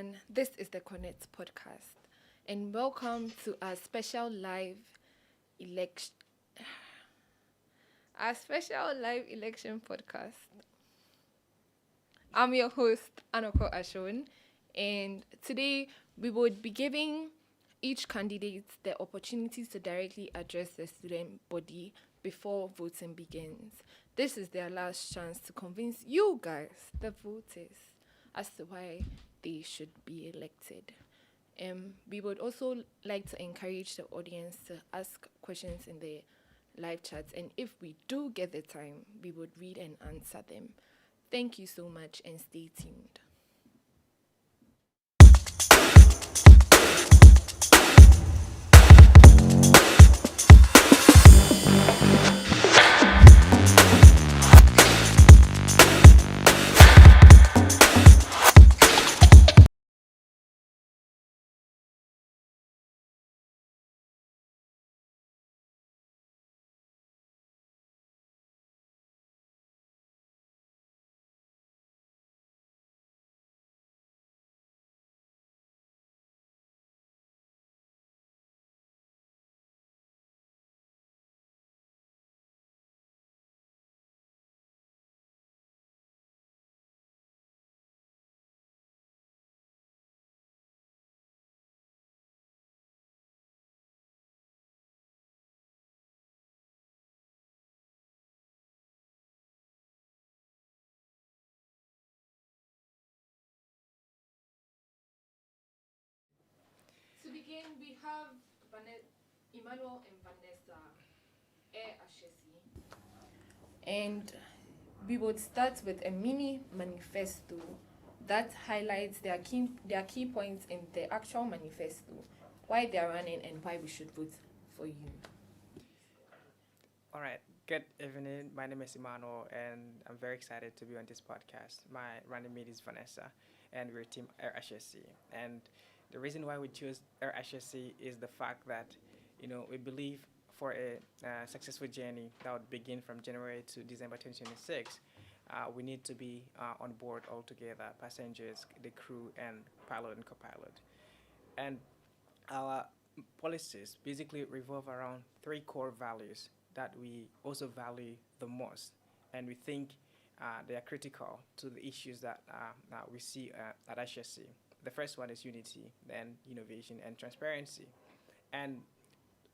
everyone. This is the Connect podcast, and welcome to our special live election, our special live election podcast. I'm your host Anoko Ashon, and today we would be giving each candidate the opportunity to directly address the student body before voting begins. This is their last chance to convince you guys, the voters, as to why they should be elected. We would also like to encourage the audience to ask questions in the live chats, and if we do get the time, we would read and answer them. Thank you so much and stay tuned. To begin, we have Emmanuel and Vanessa Ashesi. And we would start with a mini manifesto that highlights their key points in the actual manifesto, why they are running and why we should vote for you. All right. Good evening. My name is Emmanuel, and I'm very excited to be on this podcast. My running mate is Vanessa, and we're Team Air HSC. And the reason why we choose Air HSC is the fact that, we believe for a successful journey that would begin from January to December 2026, we need to be on board all together, passengers, the crew, and pilot and co-pilot. And our policies basically revolve around three core values that we also value the most, and we think they are critical to the issues that we see at HSC. The first one is unity, then innovation and transparency. And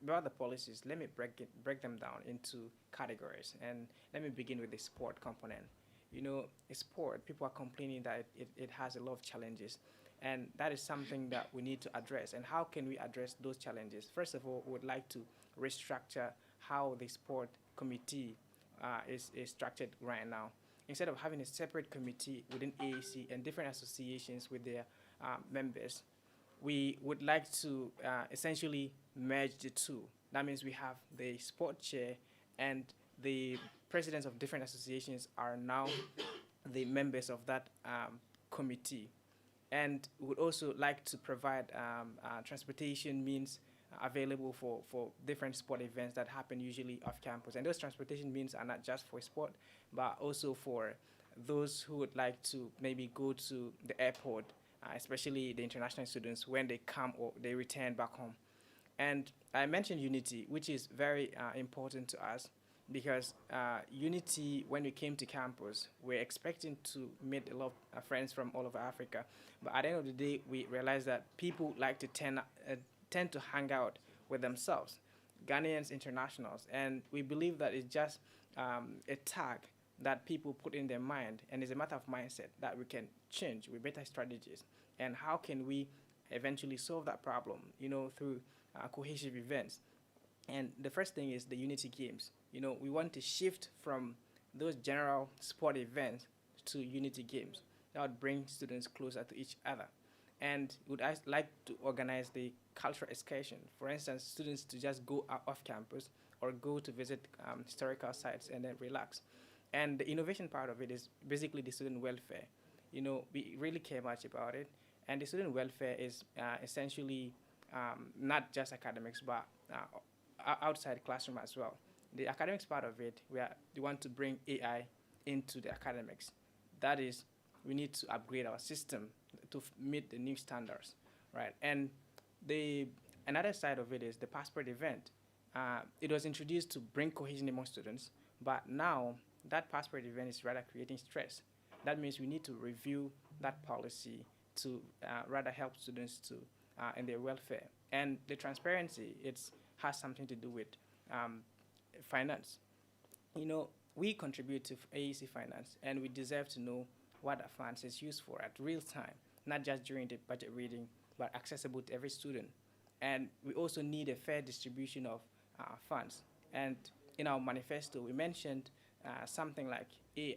about the policies, let me break them down into categories, and let me begin with the sport component. Sport, people are complaining that it has a lot of challenges, and that is something that we need to address. And how can we address those challenges? First of all, we would like to restructure how the sport committee is structured right now. Instead of having a separate committee within AAC and different associations with their members, we would like to essentially merge the two. That means we have the sport chair, and the presidents of different associations are now the members of that committee. And we would also like to provide transportation means available for different sport events that happen usually off campus. And those transportation means are not just for sport, but also for those who would like to maybe go to the airport, especially the international students when they come or they return back home. And I mentioned unity, which is very important to us because unity, when we came to campus, we're expecting to meet a lot of friends from all over Africa. But at the end of the day, we realized that people like to tend to hang out with themselves, Ghanaians, internationals. And we believe that it's just a tag that people put in their mind, and it's a matter of mindset that we can change with better strategies. And how can we eventually solve that problem, through cohesive events? And the first thing is the Unity Games. We want to shift from those general sport events to Unity Games. That would bring students closer to each other. And would I like to organize the cultural excursion. For instance, students to just go off campus or go to visit historical sites and then relax. And the innovation part of it is basically the student welfare. We really care much about it. And the student welfare is essentially not just academics, but outside classroom as well. The academics part of it, we want to bring AI into the academics. That is, we need to upgrade our system to meet the new standards, right? And the another side of it is the passport event. It was introduced to bring cohesion among students, but now that passport event is rather creating stress. That means we need to review that policy to rather help students to in their welfare. And the transparency, it's has something to do with um, finance. You know, we contribute to AEC finance, and we deserve to know what the funds is used for at real time, not just during the budget reading, but accessible to every student. And we also need a fair distribution of funds. And in our manifesto, we mentioned something like a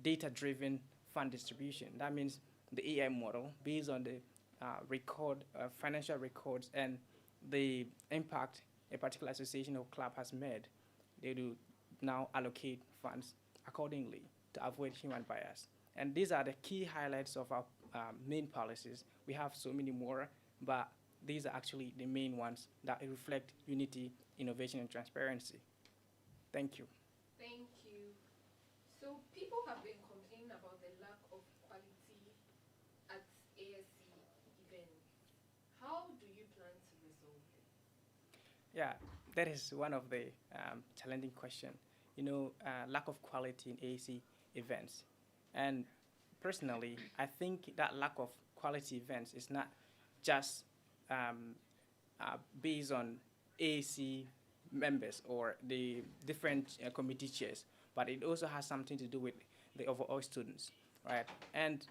data-driven fund distribution. That means the AI model based on the financial records and the impact a particular association or club has made. They do now allocate funds accordingly to avoid human bias. And these are the key highlights of our main policies. We have so many more, but these are actually the main ones that reflect unity, innovation, and transparency. Thank you. Thank you. So people have been complaining about the lack of quality at ASC events. How do you plan to resolve this? Yeah, that is one of the challenging question. You know, lack of quality in AAC events. And personally, I think that lack of quality events is not just based on AAC members or the different committee chairs, but it also has something to do with the overall students, right? And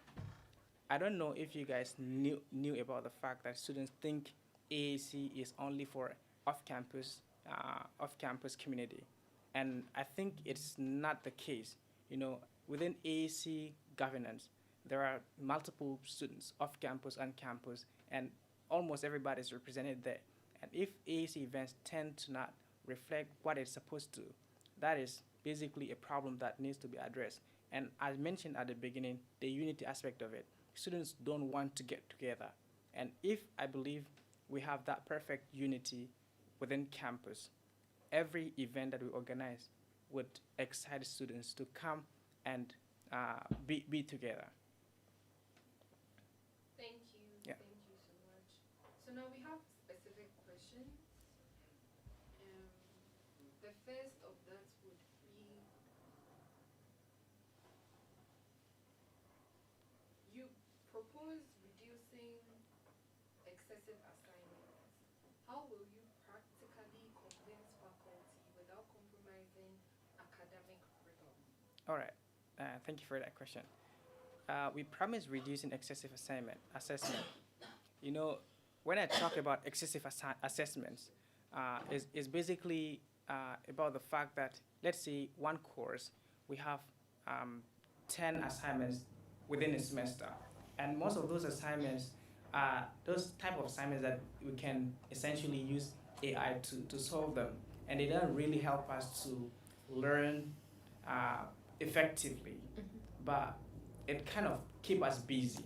I don't know if you guys knew about the fact that students think AAC is only for off-campus community, and I think it's not the case. You know, within AAC governance, there are multiple students off campus and campus, and almost everybody is represented there. And if AAC events tend to not reflect what it's supposed to, that is basically a problem that needs to be addressed. And as mentioned at the beginning, the unity aspect of it, students don't want to get together. And if I believe we have that perfect unity within campus, every event that we organize would excite students to come and be together. Thank you. Yeah. Thank you so much. So now we have specific questions. Um, the first of that would be you propose reducing excessive assignments. How will you practically convince faculty without compromising academic rigor? All right. Thank you for that question. We promise reducing excessive assessment. You know, when I talk about excessive assessments, is basically about the fact that, let's say, one course, we have 10 assignments within a semester. And most of those assignments are those type of assignments that we can essentially use AI to solve them. And they don't really help us to learn uh, effectively, but it kind of keep us busy.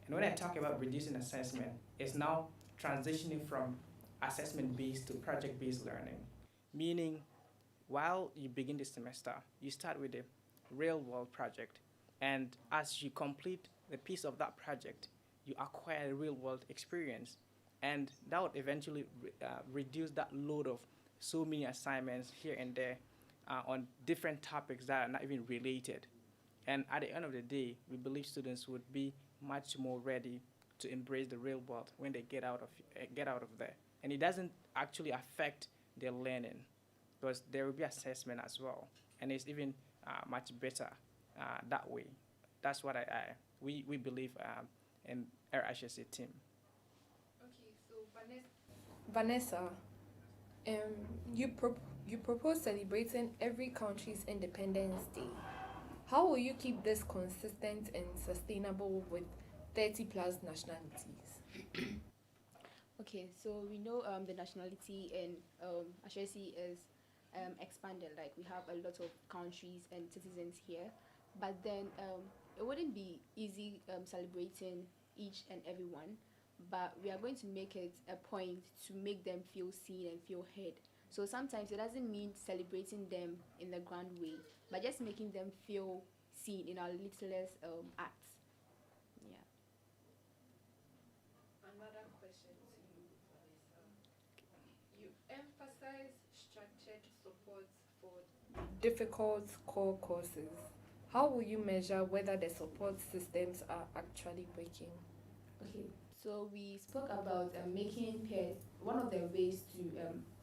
And when I talk about reducing assessment, it's now transitioning from assessment-based to project-based learning, meaning while you begin the semester, you start with a real-world project, and as you complete the piece of that project, you acquire a real-world experience, and that would eventually reduce that load of so many assignments here and there on different topics that are not even related. And at the end of the day, we believe students would be much more ready to embrace the real world when they get out of there. And it doesn't actually affect their learning because there will be assessment as well, and it's even much better that way. That's what we believe in our HSC team. Okay, so Vanessa, you propose celebrating every country's Independence Day. How will you keep this consistent and sustainable with 30 plus nationalities? Okay, so we know the nationality in Ashesi is expanded. Like we have a lot of countries and citizens here, but then it wouldn't be easy celebrating each and every one. But we are going to make it a point to make them feel seen and feel heard. So sometimes it doesn't mean celebrating them in the grand way, but just making them feel seen in our littlest acts. Yeah. question to you, Vanessa. You emphasize structured support for difficult core courses. How will you measure whether the support systems are actually working? Okay, so we spoke about making peer. One of the ways to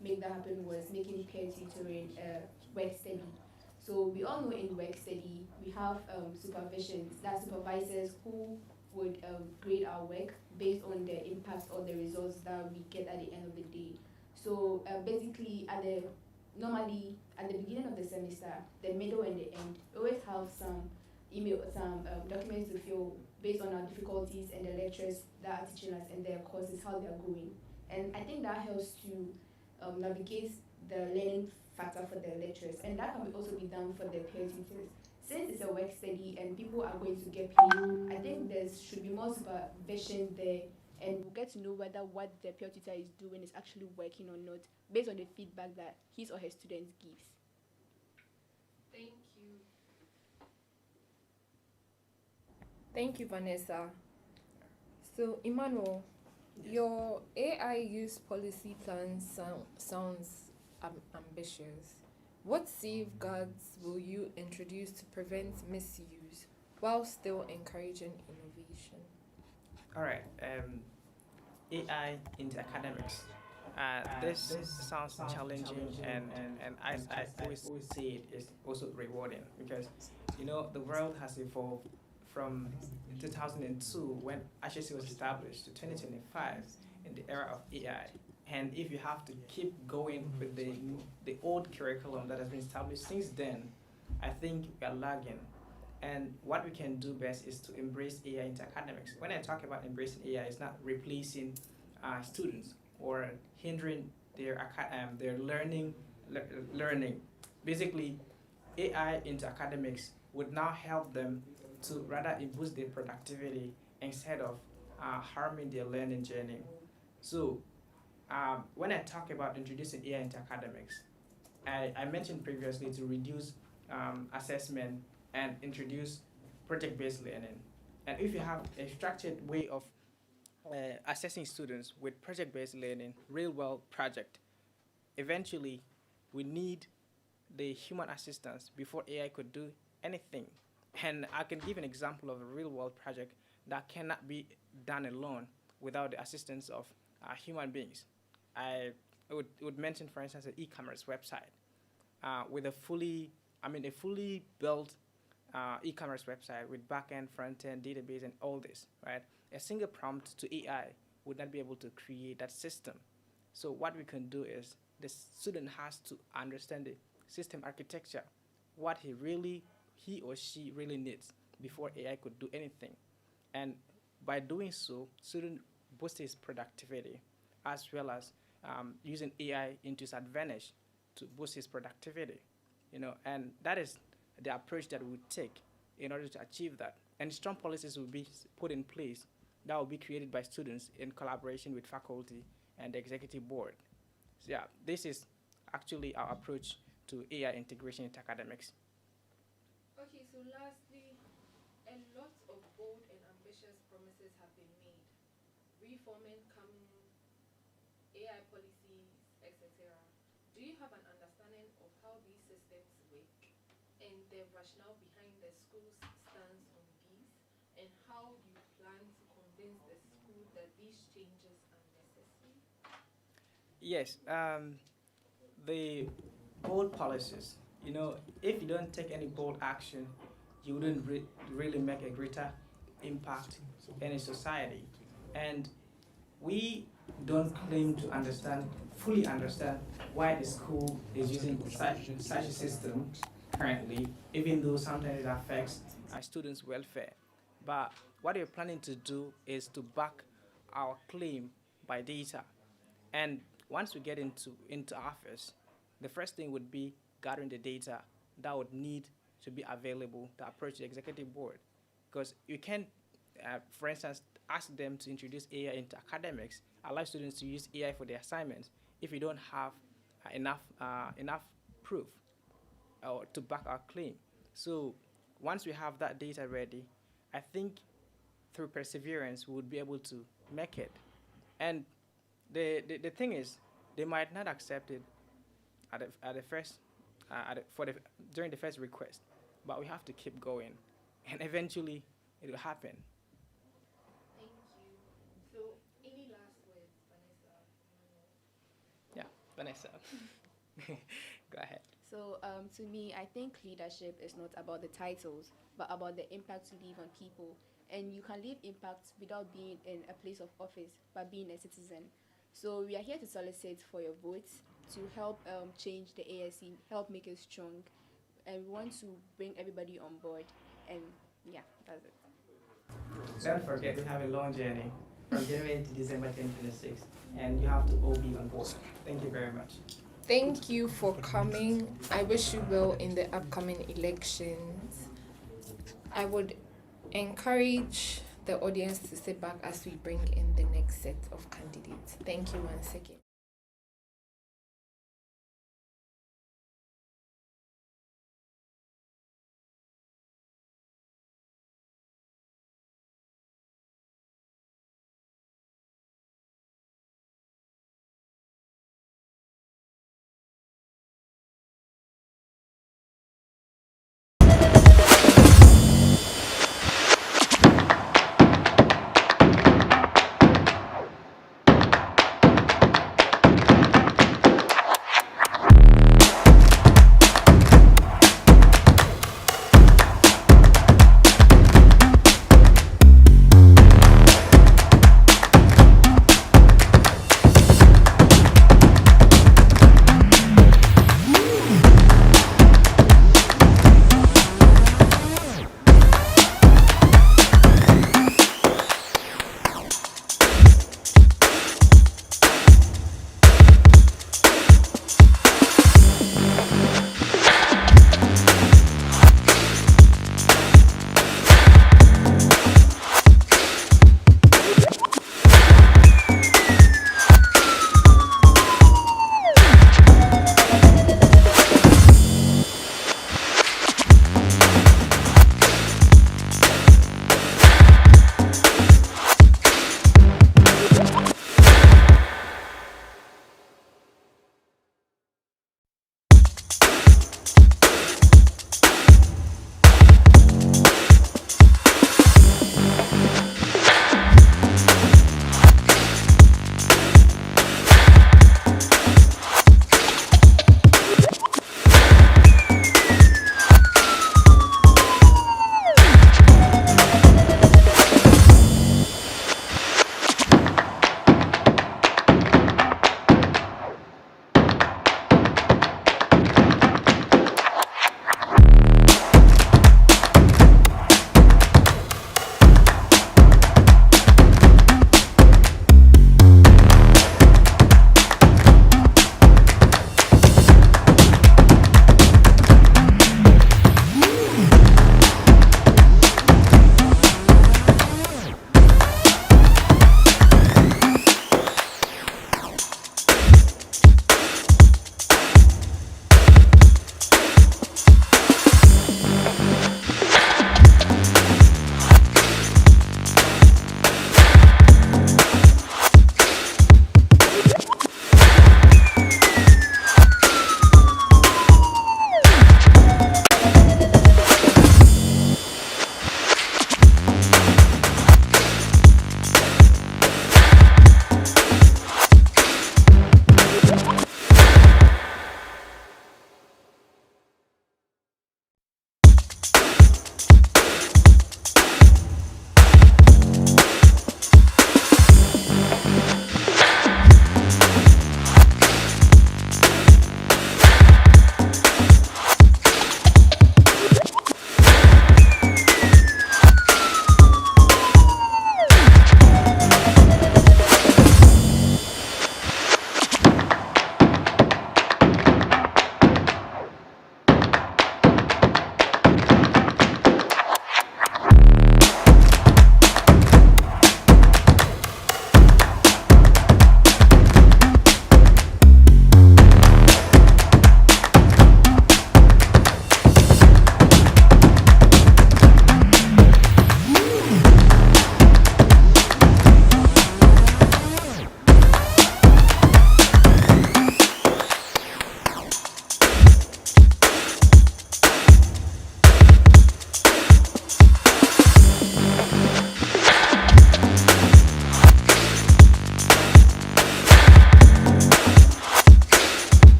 make that happen was making peer tutoring work study. So we all know in work study we have supervisions, that supervisors who would grade our work based on the impact or the results that we get at the end of the day. So basically, normally at the beginning of the semester, the middle and the end, we always have some documents to fill based on our difficulties and the lecturers that are teaching us and their courses, how they are going. And I think that helps to navigate the learning factor for the lecturers. And that can also be done for the peer tutors. Since it's a work study and people are going to get paid, I think there should be more supervision there, and we'll get to know whether what the peer tutor is doing is actually working or not based on the feedback that his or her students gives. Thank you. Thank you, Vanessa. So, Emmanuel, Yes. your AI use policy plan sounds ambitious. What safeguards will you introduce to prevent misuse while still encouraging innovation? All right. AI into academics. This sounds challenging, and I always say it is also rewarding because the world has evolved from 2002 when HSC was established to 2025 in the era of AI. And if you have to keep going with the old curriculum that has been established since then, I think we are lagging. And what we can do best is to embrace AI into academics. When I talk about embracing AI, it's not replacing students or hindering their learning. Basically, AI into academics would now help them to rather boost their productivity instead of harming their learning journey. So when I talk about introducing AI into academics, I mentioned previously to reduce assessment and introduce project-based learning. And if you have a structured way of assessing students with project-based learning, real-world project, eventually we need the human assistance before AI could do anything. And I can give an example of a real-world project that cannot be done alone without the assistance of human beings. I would mention, for instance, an e-commerce website with a fully built e-commerce website with back-end, front-end, database, and all this, right? A single prompt to AI would not be able to create that system. So what we can do is the student has to understand the system architecture, what he or she really needs before AI could do anything. And by doing so, student boosts his productivity as well as using AI into his advantage to boost his productivity. And that is the approach that we would take in order to achieve that. And strong policies will be put in place that will be created by students in collaboration with faculty and the executive board. So yeah, this is actually our approach to AI integration into academics. Okay, so lastly, a lot of bold and ambitious promises have been made. Reforming coming, AI policies, etc. Do you have an understanding of how these systems work and the rationale behind the school's stance on these, and how you plan to convince the school that these changes are necessary? Yes, the bold policies. If you don't take any bold action, you wouldn't really make a greater impact in a society. And we don't claim to fully understand why the school is using such a system currently, even though sometimes it affects our students' welfare. But what we're planning to do is to back our claim by data. And once we get into office, the first thing would be gathering the data that would need to be available to approach the executive board. Because you can, for instance, ask them to introduce AI into academics, allow students to use AI for their assignments if you don't have enough proof to back our claim. So once we have that data ready, I think through perseverance we would be able to make it. And the thing is, they might not accept it at the first for the during the first request, but we have to keep going, and eventually it will happen. Thank you. So, any last words, Vanessa? Yeah, Vanessa, go ahead. So, to me, I think leadership is not about the titles, but about the impact you leave on people. And you can leave impact without being in a place of office, but being a citizen. So, we are here to solicit for your votes to help change the ASC, help make it strong, and we want to bring everybody on board. And yeah, that's it. Don't forget, we have a long journey from January to December 2026, and you have to all be on board. Thank you very much. Thank you for coming. I wish you well in the upcoming elections. I would encourage the audience to sit back as we bring in the next set of candidates. Thank you once again.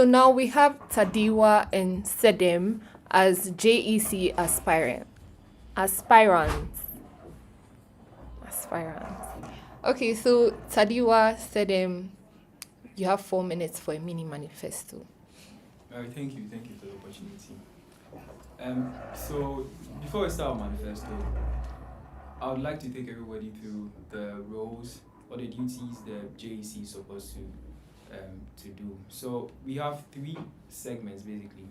So now we have Tadiwa and Sedem as JEC aspirants. Aspirants. Okay, so Tadiwa, Sedem, you have 4 minutes for a mini manifesto. All right, thank you for the opportunity. So before we start our manifesto, I would like to take everybody through the roles or the duties the JEC is supposed to do. So we have 3 segments basically.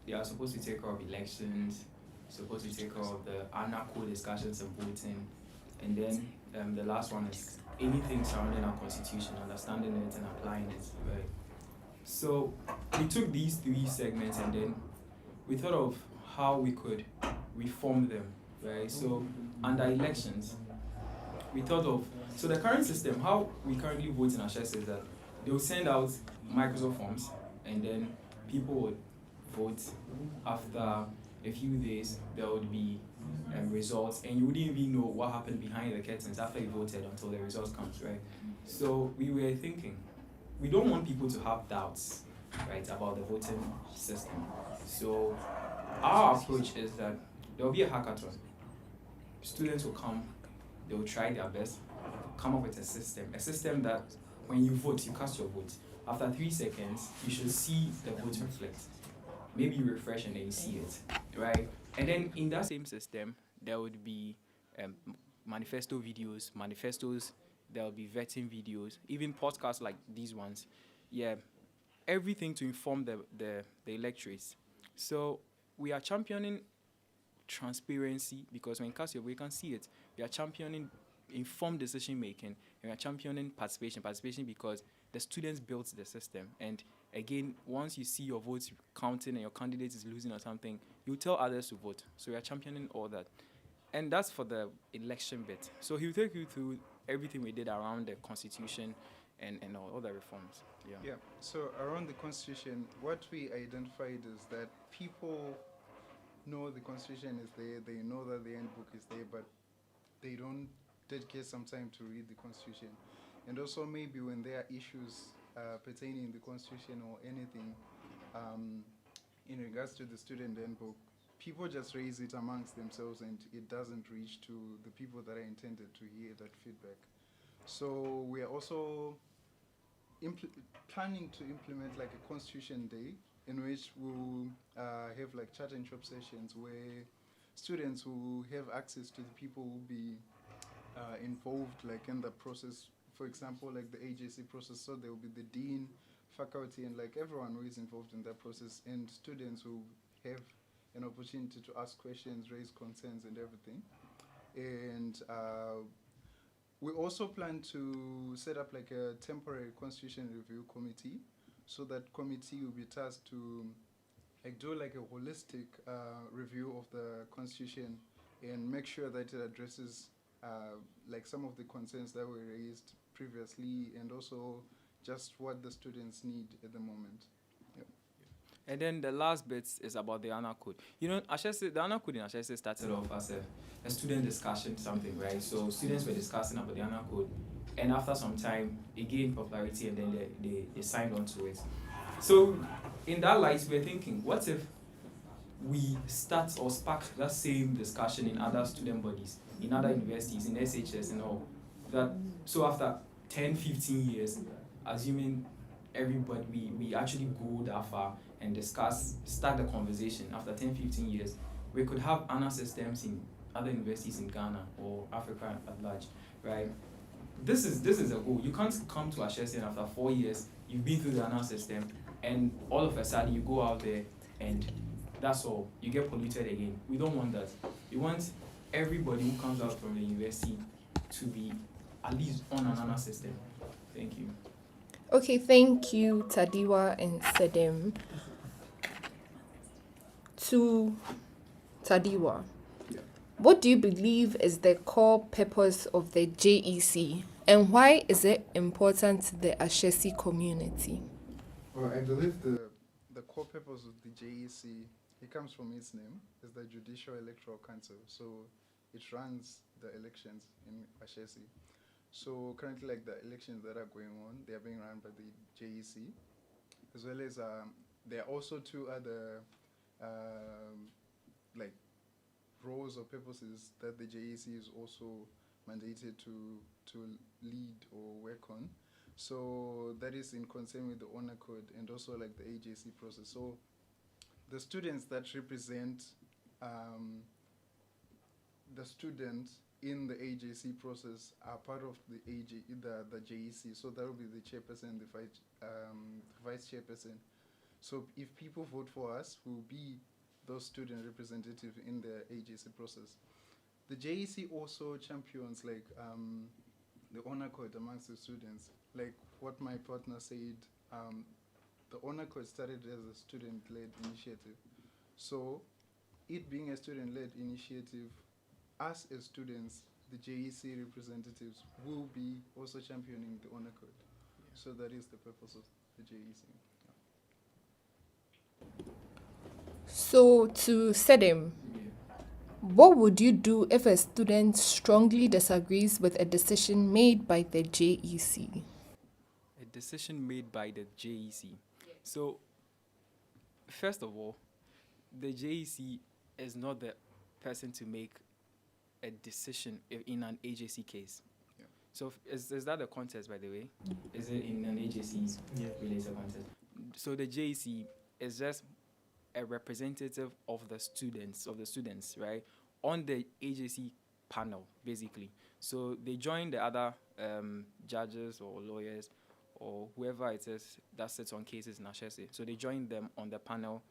They are supposed to take care of elections, supposed to take care of the ANACO discussions and voting, and then the last one is anything surrounding our constitution, understanding it and applying it, right? So we took these 3 segments and then we thought of how we could reform them, right? So under elections, we thought of, so the current system, how we currently vote in Ashesi is that they will send out Microsoft forms and then people would vote. After a few days, there would be results and you wouldn't even know what happened behind the curtains after you voted until the results comes, right? So we were thinking, we don't want people to have doubts, right, about the voting system. So our approach is that there will be a hackathon. Students will come, they will try their best, come up with a system that when you vote, you cast your vote. After 3 seconds, you should see the vote reflect. Maybe you refresh and then you see it, right? And then in that same system, there would be manifestos, there will be vetting videos, even podcasts like these ones. Yeah, everything to inform the electorates. So we are championing transparency because when you cast your vote, you can see it. We are championing informed decision making, and we are championing participation because the students built the system. And again, once you see your votes counting and your candidate is losing or something, you tell others to vote. So we are championing all that. And that's for the election bit. So he'll take you through everything we did around the constitution and all the reforms. Yeah, so around the constitution, what we identified is that people know the constitution is there, they know that the handbook is there, but they don't dedicate some time to read the constitution. And also maybe when there are issues pertaining the constitution or anything in regards to the student handbook, people just raise it amongst themselves and it doesn't reach to the people that are intended to hear that feedback. So we are also planning to implement like a constitution day in which we'll have like chat and shop sessions where students will have access to the people who will be involved like in the process. For example, like the AJC process, so there will be the dean, faculty, and like everyone who is involved in that process, and students will have an opportunity to ask questions, raise concerns, and everything. And we also plan to set up like a temporary constitution review committee, so that committee will be tasked to like do like a holistic review of the constitution and make sure that it addresses like some of the concerns that were raised previously and also just what the students need at the moment. Yep. And then the last bit is about the ANA code. You know, the ANA code in Ashesi started off as a student discussion something, right? So students were discussing about the ANA code, and after some time, it gained popularity, and then they signed on to it. So in that light, we're thinking, what if we start or spark that same discussion in other student bodies, in other universities, in SHS and all that? So after 10, 15 years, assuming everybody, we actually go that far and start the conversation after 10, 15 years, we could have ANA systems in other universities in Ghana or Africa at large, right? This is a goal. You can't come to Ashesi and after 4 years, you've been through the ANA system, and all of a sudden you go out there and that's all. You get polluted again. We don't want that. We want everybody who comes out from the university to be at least on an ANA system. Thank you. Okay, thank you, Tadiwa and Sedem. To Tadiwa, what do you believe is the core purpose of the JEC, and why is it important to the Ashesi community? Well, I believe the core purpose of the JEC, it comes from its name, is the Judicial Electoral Council. So it runs the elections in Ashesi. So currently, like the elections that are going on, they are being run by the JEC, as well as there are also two other like roles or purposes that the JEC is also mandated to lead or work on. So that is in concern with the honor code and also like the AJC process. So the students that represent the students in the AJC process are part of the JEC. So that will be the chairperson and the vice chairperson. So if people vote for us, we'll be those student representatives in the AJC process. The JEC also champions like the honor code amongst the students. Like what my partner said, the honor code started as a student-led initiative. So it being a student-led initiative, us as students, the JEC representatives will be also championing the honor code. Yeah. So that is the purpose of the JEC. So to Sedim, what would you do if a student strongly disagrees with a decision made by the JEC? A decision made by the JEC. So, first of all, the JEC is not the person to make a decision in an AJC case. Yeah. So, is that the contest, by the way? Is it in an AJC related contest? So, the JEC is just a representative of the students, right, on the AJC panel, basically. So they join the other judges or lawyers or whoever it is that sits on cases in HSC. So they join them on the panel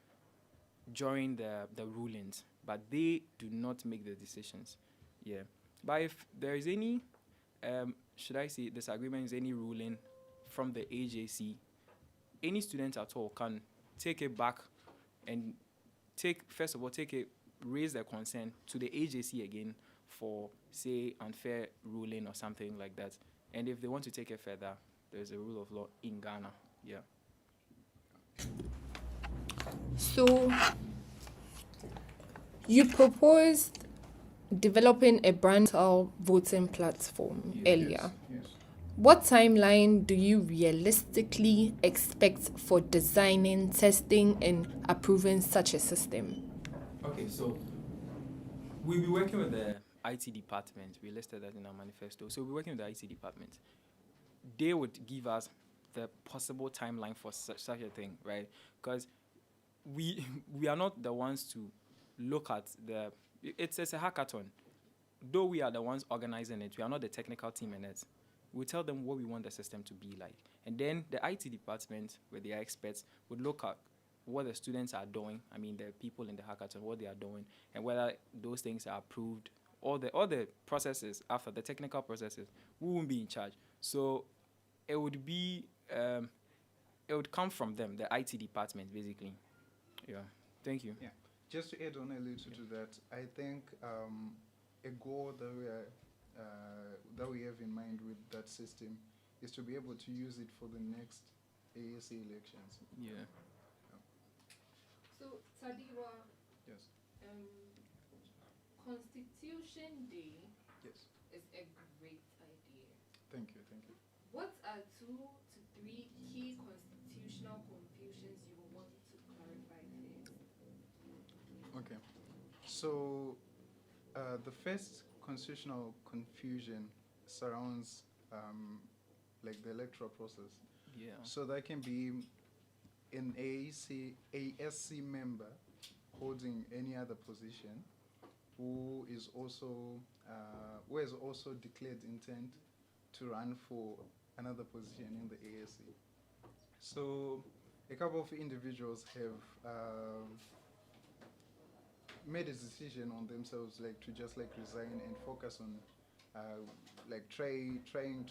during the rulings, but they do not make the decisions. Yeah. But if there is any, should I say, disagreement, is any ruling from the AJC, any student at all can take it back and raise their concern to the AJC again for, say, unfair ruling or something like that. And if they want to take it further, there's a rule of law in Ghana. Yeah. So you proposed developing a brand-style voting platform earlier. Yes. What timeline do you realistically expect for designing, testing, and approving such a system? Okay, so we'll be working with the IT department. We listed that in our manifesto. So we'll be working with the IT department. They would give us the possible timeline for such a thing, right? Because we are not the ones to look at it's a hackathon. Though we are the ones organizing it, we are not the technical team in it. We tell them what we want the system to be like. And then the IT department, where they are experts, would look at what the students are doing, I mean the people in the hackathon, what they are doing, and whether those things are approved. All the processes, after the technical processes, we won't be in charge. So it would be, it would come from them, the IT department, basically. Yeah, thank you. Yeah. Just to add on a little to that, I think a goal that we have in mind with that system is to be able to use it for the next ASC elections. Yeah. So, Tadiwa, Yes. Constitution Day Yes. is a great idea. Thank you. What are 2 to 3 key constitutional confusions you will want to clarify first? Okay. So the first constitutional confusion surrounds like the electoral process. Yeah. So that can be an ASC member holding any other position who has also declared intent to run for another position in the ASC. So a couple of individuals have made a decision on themselves, like to just like resign and focus on like trying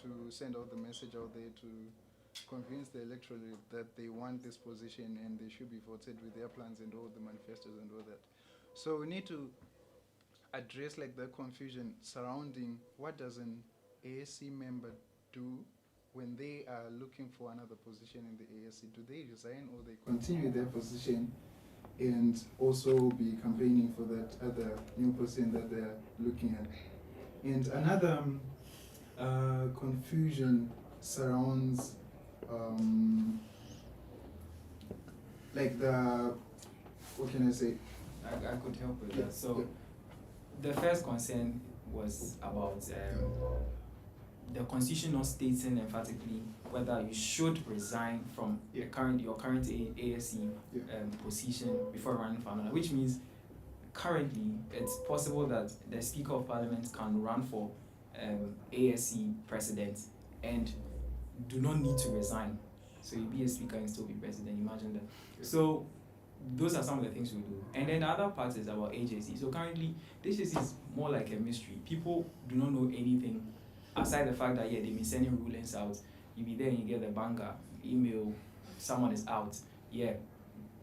to send out the message out there to convince the electorate that they want this position and they should be voted with their plans and all the manifestos and all that. So we need to address like the confusion surrounding what does an ASC member do when they are looking for another position in the ASC. Do they resign or they continue their position and also be campaigning for that other new position that they're looking at? And another confusion surrounds like the, what can I say? I could help with that. So the first concern was about the constitution not stating emphatically whether you should resign from your current ASC position before running for another, which means currently it's possible that the Speaker of Parliament can run for ASC president and do not need to resign. So you be a speaker and still be president. Imagine that. So those are some of the things we do. And then the other part is about HSC. So currently, this is more like a mystery. People do not know anything aside the fact that, they've been sending rulings out. You be there and you get the banger, email, someone is out. Yeah,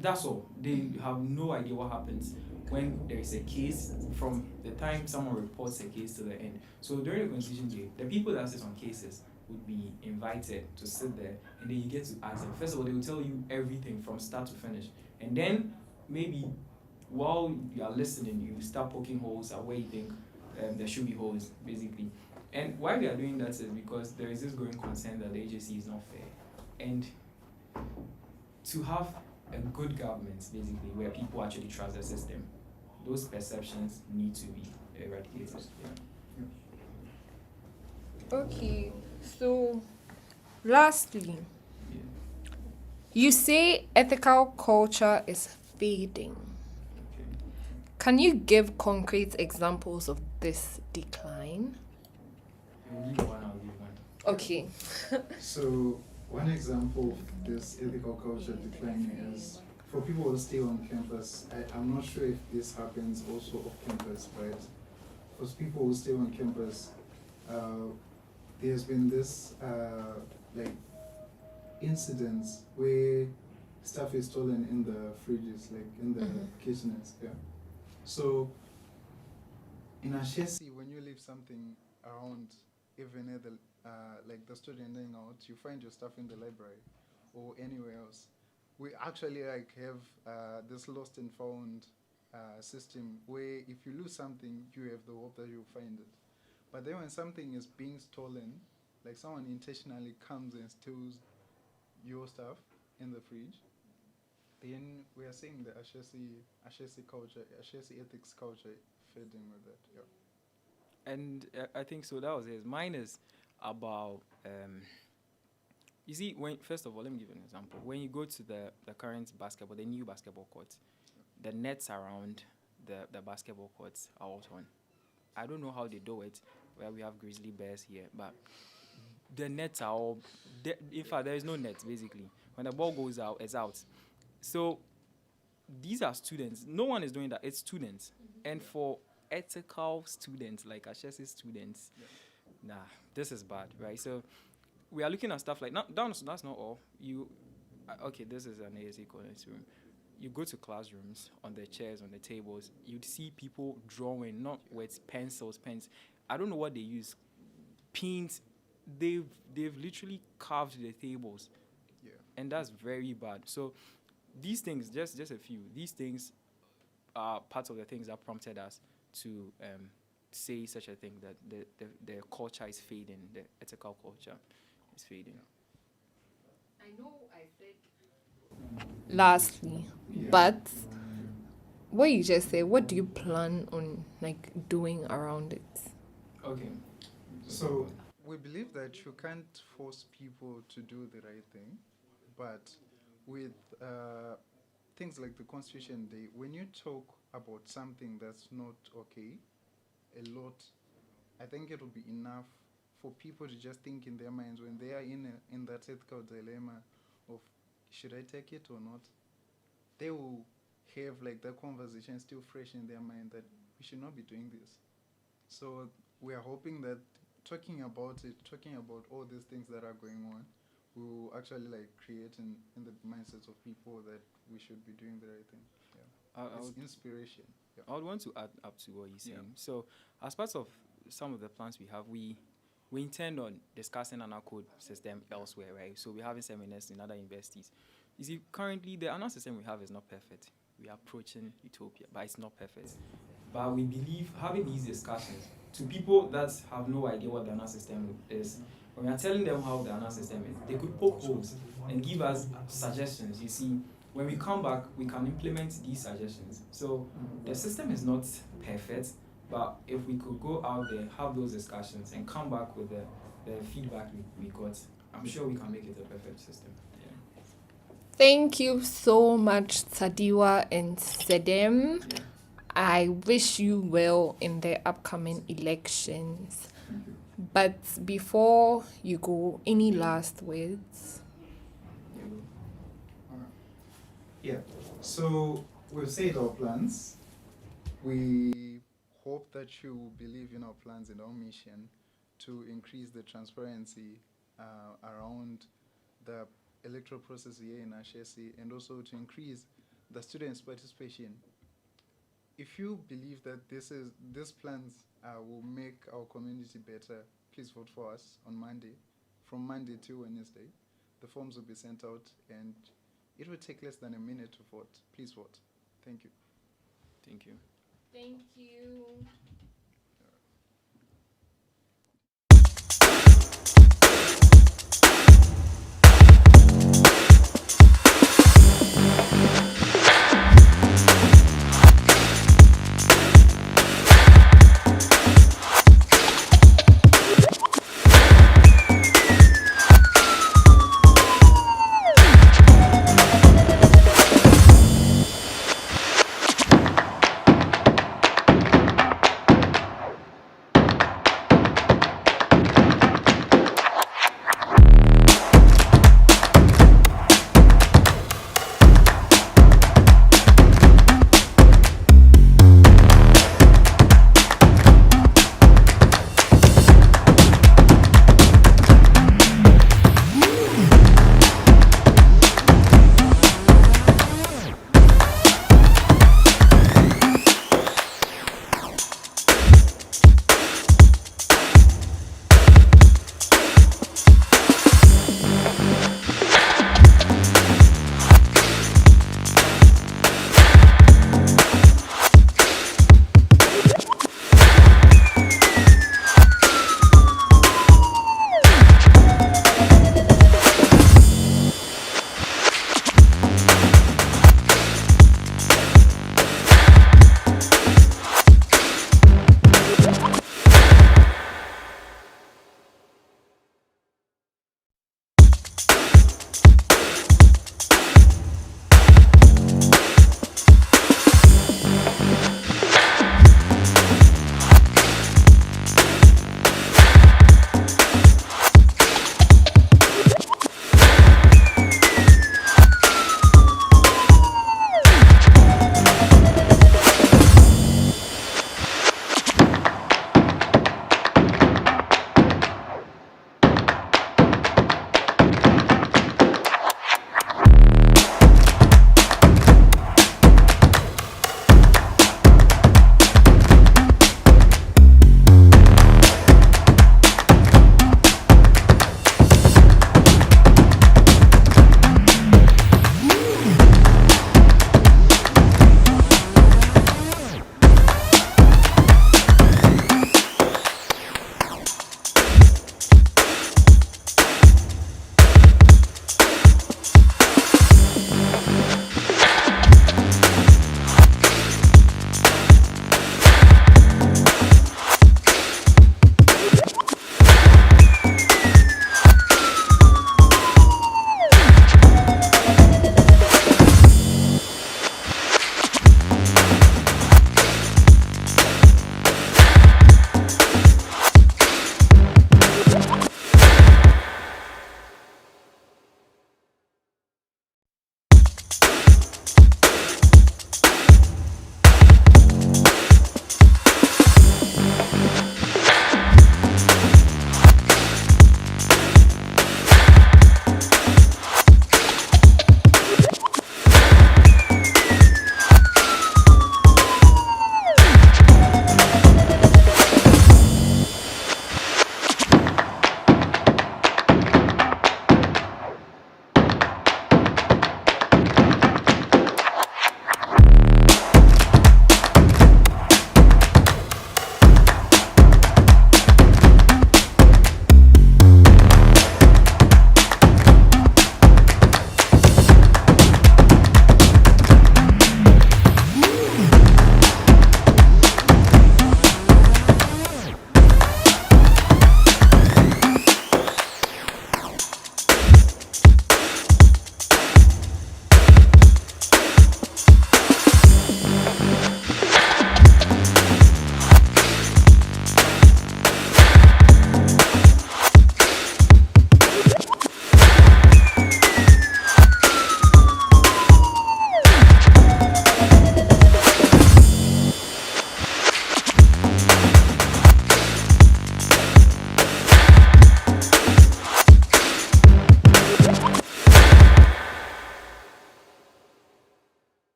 that's all. They have no idea what happens when there is a case from the time someone reports a case to the end. So during the Constitution Day, the people that sit on cases would be invited to sit there, and then you get to ask them. First of all, they will tell you everything from start to finish. And then maybe while you are listening, you start poking holes at where you think there should be holes, basically. And why we are doing that is because there is this growing concern that the agency is not fair. And to have a good government, basically, where people actually trust the system, those perceptions need to be eradicated. Okay, so lastly, you say ethical culture is fading. Okay. Can you give concrete examples of this decline? You give one, I'll give one. Okay. So one example of this ethical culture declining is for people who stay on campus. I'm not sure if this happens also off campus, but for people who stay on campus, there's been this like incidents where stuff is stolen in the fridges, like in the kitchenettes. Yeah. So in Ashesi, when you leave something around, even at the like the student laying out, you find your stuff in the library or anywhere else. We actually like have this lost and found system where if you lose something, you have the hope that you'll find it. But then when something is being stolen, like someone intentionally comes and steals your stuff in the fridge, then we are seeing the Ashesi culture, Ashesi ethics culture fading with that. Yeah. And I think so. That was his. Mine is about. You see, first of all, let me give you an example. When you go to the current basketball, the new basketball courts, the nets around the basketball courts are all torn. I don't know how they do it, where we have grizzly bears here, but the nets are all. In fact, there is no net basically. When the ball goes out, it's out. So these are students. No one is doing that. It's students, and for ethical students like Ashesi students, this is bad, right? So we are looking at stuff like that's not all. Okay, this is an ASC college room. You go to classrooms, on the chairs, on the tables, you'd see people drawing, not with pencils, pens. I don't know what they use. Pins. They've literally carved the tables. Yeah. And that's very bad. So these things, just a few, these things are parts of the things that prompted us to say such a thing, that the culture is fading, the ethical culture is fading. I know I said lastly, but what you just said, what do you plan on like doing around it? Okay. So we believe that you can't force people to do the right thing, but with things like the Constitution Day, when you talk about something that's not okay, a lot, I think it will be enough for people to just think in their minds when they are in that ethical dilemma of should I take it or not. They will have like the conversation still fresh in their mind that we should not be doing this. So we are hoping that talking about all these things that are going on will actually like create in the mindsets of people that we should be doing the right thing. Yeah. It's inspiration. Yeah. I would want to add up to what you're saying. Yeah. So as part of some of the plans we have, we intend on discussing an code system elsewhere, right? So we're having seminars in other universities. You see, currently the ANA system we have is not perfect. We are approaching utopia, but it's not perfect. But we believe having these discussions to people that have no idea what the ANA system is, when we are telling them how the ANA system is, they could poke holes and give us suggestions. You see, when we come back, we can implement these suggestions. So the system is not perfect, but if we could go out there, have those discussions, and come back with the feedback we got, I'm sure we can make it a perfect system. Yeah. Thank you so much, Tadiwa and Sedem. Yeah. I wish you well in the upcoming elections. But before you go, any last words? Yeah. So we've said our plans. We hope that you believe in our plans and our mission to increase the transparency around the electoral process here in HSC, and also to increase the students' participation. If you believe that these plans will make our community better, please vote for us on Monday, from Monday to Wednesday. The forms will be sent out, and it will take less than a minute to vote. Please vote. Thank you. Thank you. Thank you.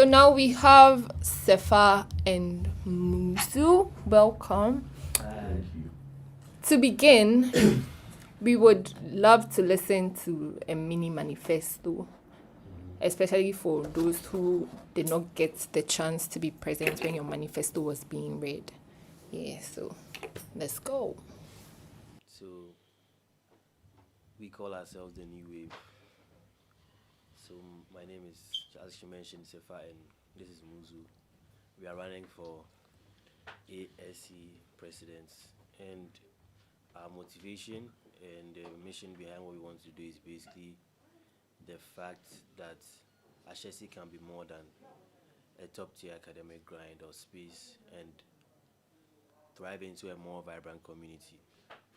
So now we have Sefa and Musu. Welcome. Thank you. To begin, we would love to listen to a mini manifesto, especially for those who did not get the chance to be present when your manifesto was being read. Yeah, so let's go. So we call ourselves the New Wave. So my name is, as she mentioned, Sefa, and this is Muzu. We are running for ASC presidents, and our motivation and the mission behind what we want to do is basically the fact that Ashesi can be more than a top-tier academic grind or space and thrive into a more vibrant community.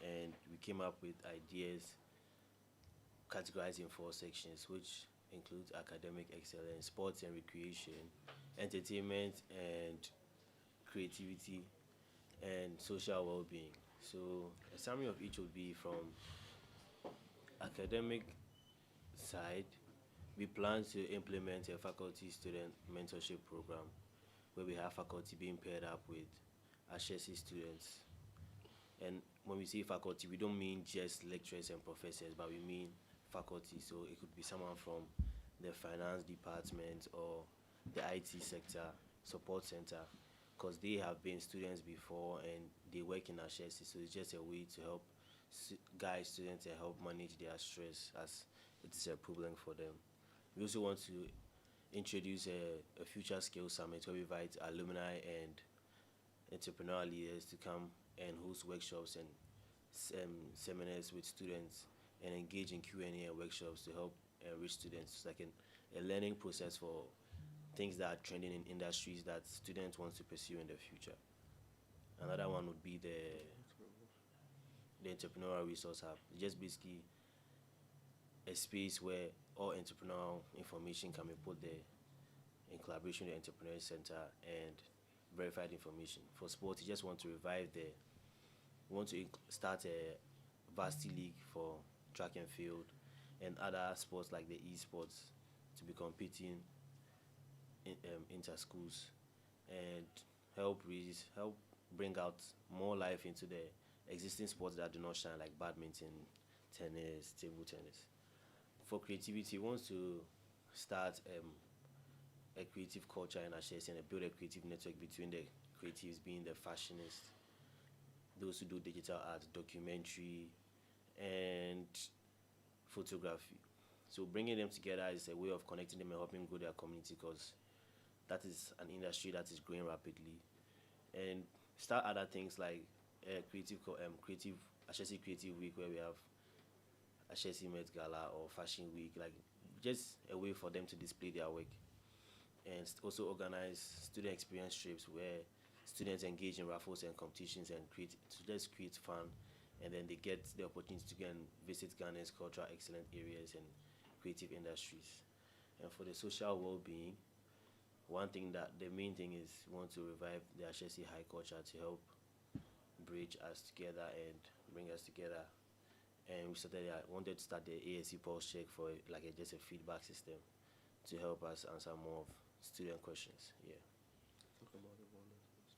And we came up with ideas categorized in 4 sections, which includes academic excellence, sports and recreation, entertainment and creativity, and social well-being. So a summary of each would be from academic side. We plan to implement a faculty student mentorship program where we have faculty being paired up with Ashesi students. And when we say faculty, we don't mean just lecturers and professors, but we mean faculty. So it could be someone from the finance department or the IT sector, support center, because they have been students before and they work in Ashesi. So it's just a way to help guide students and help manage their stress as it's a problem for them. We also want to introduce a future skills summit where we invite alumni and entrepreneurial leaders to come and host workshops and seminars with students and engage in Q&A and workshops to help enrich students. It's like a learning process for things that are trending in industries that students want to pursue in the future. Another one would be the entrepreneurial resource hub. It's just basically a space where all entrepreneurial information can be put there in collaboration with the Entrepreneur Center and verified information. For sports, you just want to revive we want to start a varsity league for track and field and other sports like the e-sports to be competing in, inter schools and help bring out more life into the existing sports that do not shine like badminton, tennis, table tennis. For creativity, we want to start a creative culture in Ashesi and build a creative network between the creatives being the fashionists, those who do digital art, documentary, and photography. So bringing them together is a way of connecting them and helping grow their community because that is an industry that is growing rapidly. And start other things like creative Ashesi Creative Week where we have Ashesi Met Gala or Fashion Week, like just a way for them to display their work. And also organize student experience trips where students engage in raffles and competitions and just create fun, and then they get the opportunity to go and visit Ghana's cultural excellent areas and creative industries. And for the social well-being, the main thing is we want to revive the Ashesi high culture to help bridge us together and bring us together. And I wanted to start the ASC pulse check for just a feedback system to help us answer more of student questions. Yeah. Talk about the Wellness Wednesday.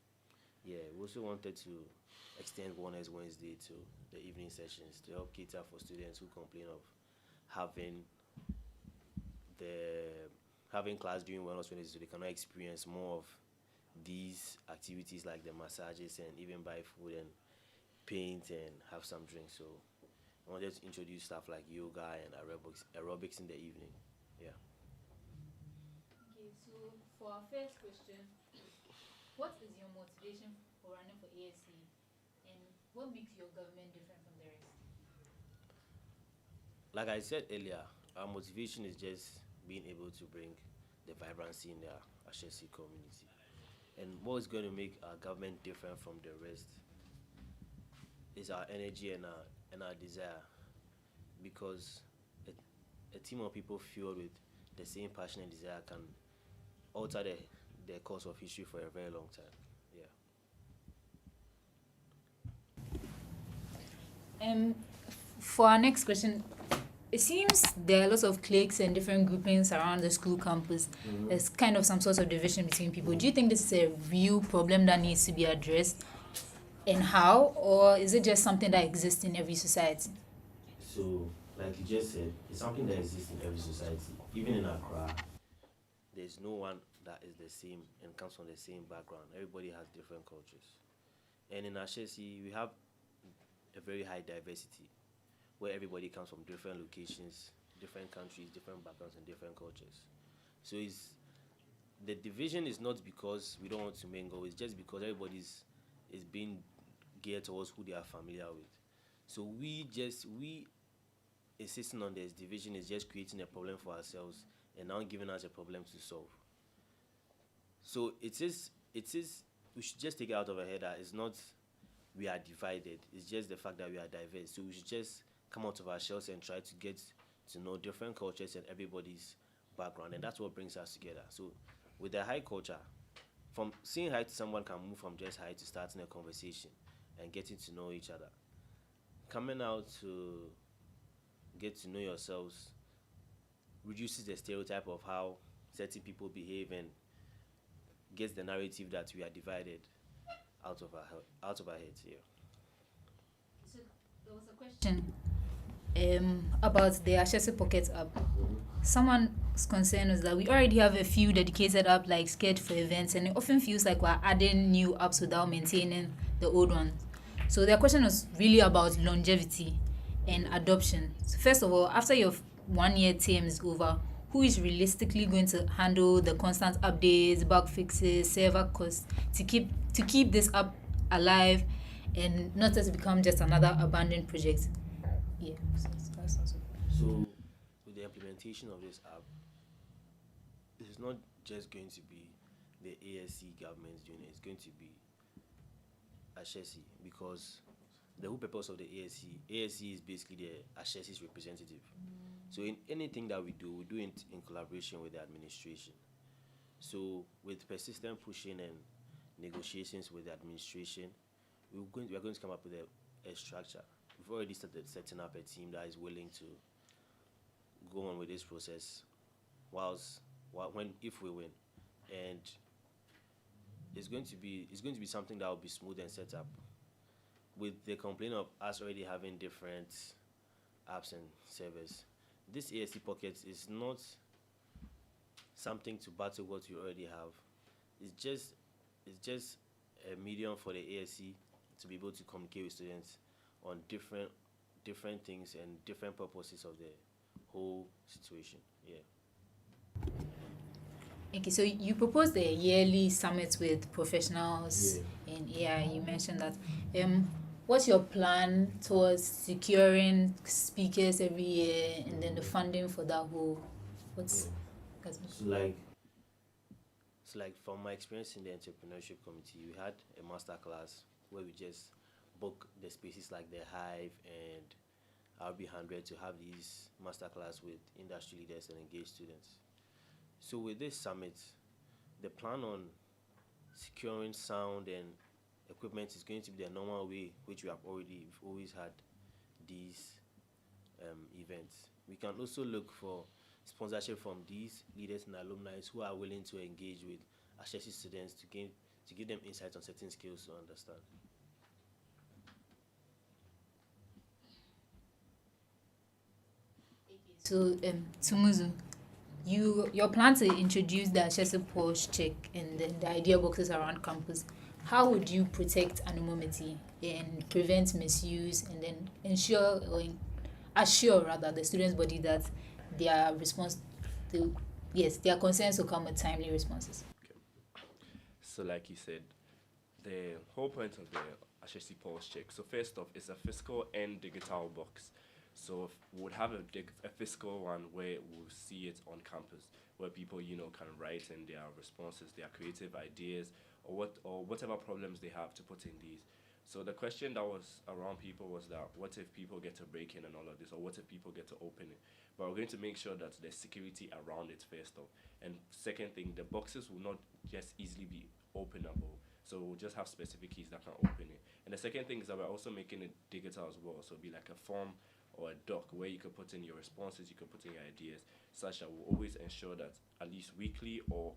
Yeah, we also wanted to extend Wellness Wednesday to the evening sessions to help cater for students who complain of having class during Wellness Wednesday, so they cannot experience more of these activities like the massages and even buy food and paint and have some drinks. So I wanted to introduce stuff like yoga and aerobics in the evening. Yeah. Okay, so for our first question, what is your motivation for running for ASC and what makes your government different from the rest? Like I said earlier, our motivation is just being able to bring the vibrancy in the Ashesi community. And what is going to make our government different from the rest is our energy and our desire, because a team of people filled with the same passion and desire can alter the course of history for a very long time. Yeah. For our next question, it seems there are lots of cliques and different groupings around the school campus. There's kind of some sort of division between people. Do you think this is a real problem that needs to be addressed, and how? Or is it just something that exists in every society? So, like you just said, it's something that exists in every society. Even in Accra, there's no one that is the same and comes from the same background. Everybody has different cultures. And in Ashesi, we have a very high diversity where everybody comes from different locations, different countries, different backgrounds, and different cultures. So it's the division is not because we don't want to mingle, it's just because everybody's is being geared towards who they are familiar with. So we insisting on this division is just creating a problem for ourselves and now giving us a problem to solve. So it is we should just take it out of our head that it's not we are divided. It's just the fact that we are diverse. So we should just come out of our shells and try to get to know different cultures and everybody's background, and that's what brings us together. So with the high culture, from saying hi to someone can move from just hi to starting a conversation and getting to know each other. Coming out to get to know yourselves reduces the stereotype of how certain people behave and gets the narrative that we are divided out of our heads here. So there was a question. About the Ashesi Pocket app. Someone's concern is that we already have a few dedicated apps like Sketch for events, and it often feels like we're adding new apps without maintaining the old ones. So their question was really about longevity and adoption. So first of all, after your 1 year term is over, who is realistically going to handle the constant updates, bug fixes, server costs to keep this app alive and not just become just another abandoned project? Yeah, so that's also. So with the implementation of this app, it's not just going to be the ASC government doing it, it's going to be Ashesi, because the whole purpose of the ASC is basically the Ashesi's representative. So in anything that we do it in collaboration with the administration. So with persistent pushing and negotiations with the administration, we are going to come up with a structure. We've already started setting up a team that is willing to go on with this process when if we win. And it's going to be something that will be smooth and set up. With the complaint of us already having different apps and servers, this ASC Pocket is not something to battle what you already have. It's just a medium for the ASC to be able to communicate with students on different things and different purposes of the whole situation. Yeah. Okay, so you proposed a yearly summit with professionals in AI. You mentioned that. What's your plan towards securing speakers every year and then the funding for that whole? So like from my experience in the entrepreneurship committee, we had a master class where we just book the spaces like the Hive and RB100 to have these master class with industry leaders and engaged students. So with this summit, the plan on securing sound and equipment is going to be the normal way which we've always had these events. We can also look for sponsorship from these leaders and alumni who are willing to engage with Ashesi students to give them insights on certain skills to understand. So, Tumuzu, your plan to introduce the Ashesi Pulse check and then the idea boxes around campus. How would you protect anonymity and prevent misuse and then assure rather the students' body that their their concerns will come with timely responses? So, like you said, the whole point of the HSC Pulse check. So, first off, it's a physical and digital box. So, we would have a physical one where we'll see it on campus, where people, can write in their responses, their creative ideas, or whatever problems they have to put in these. So the question that was around people was that what if people get to break in and all of this, or what if people get to open it? But we're going to make sure that there's security around it first off. And second thing, the boxes will not just easily be openable. So we'll just have specific keys that can open it. And the second thing is that we're also making it digital as well. So it'll be like a form or a doc where you can put in your responses, you can put in your ideas, such that we'll always ensure that at least weekly or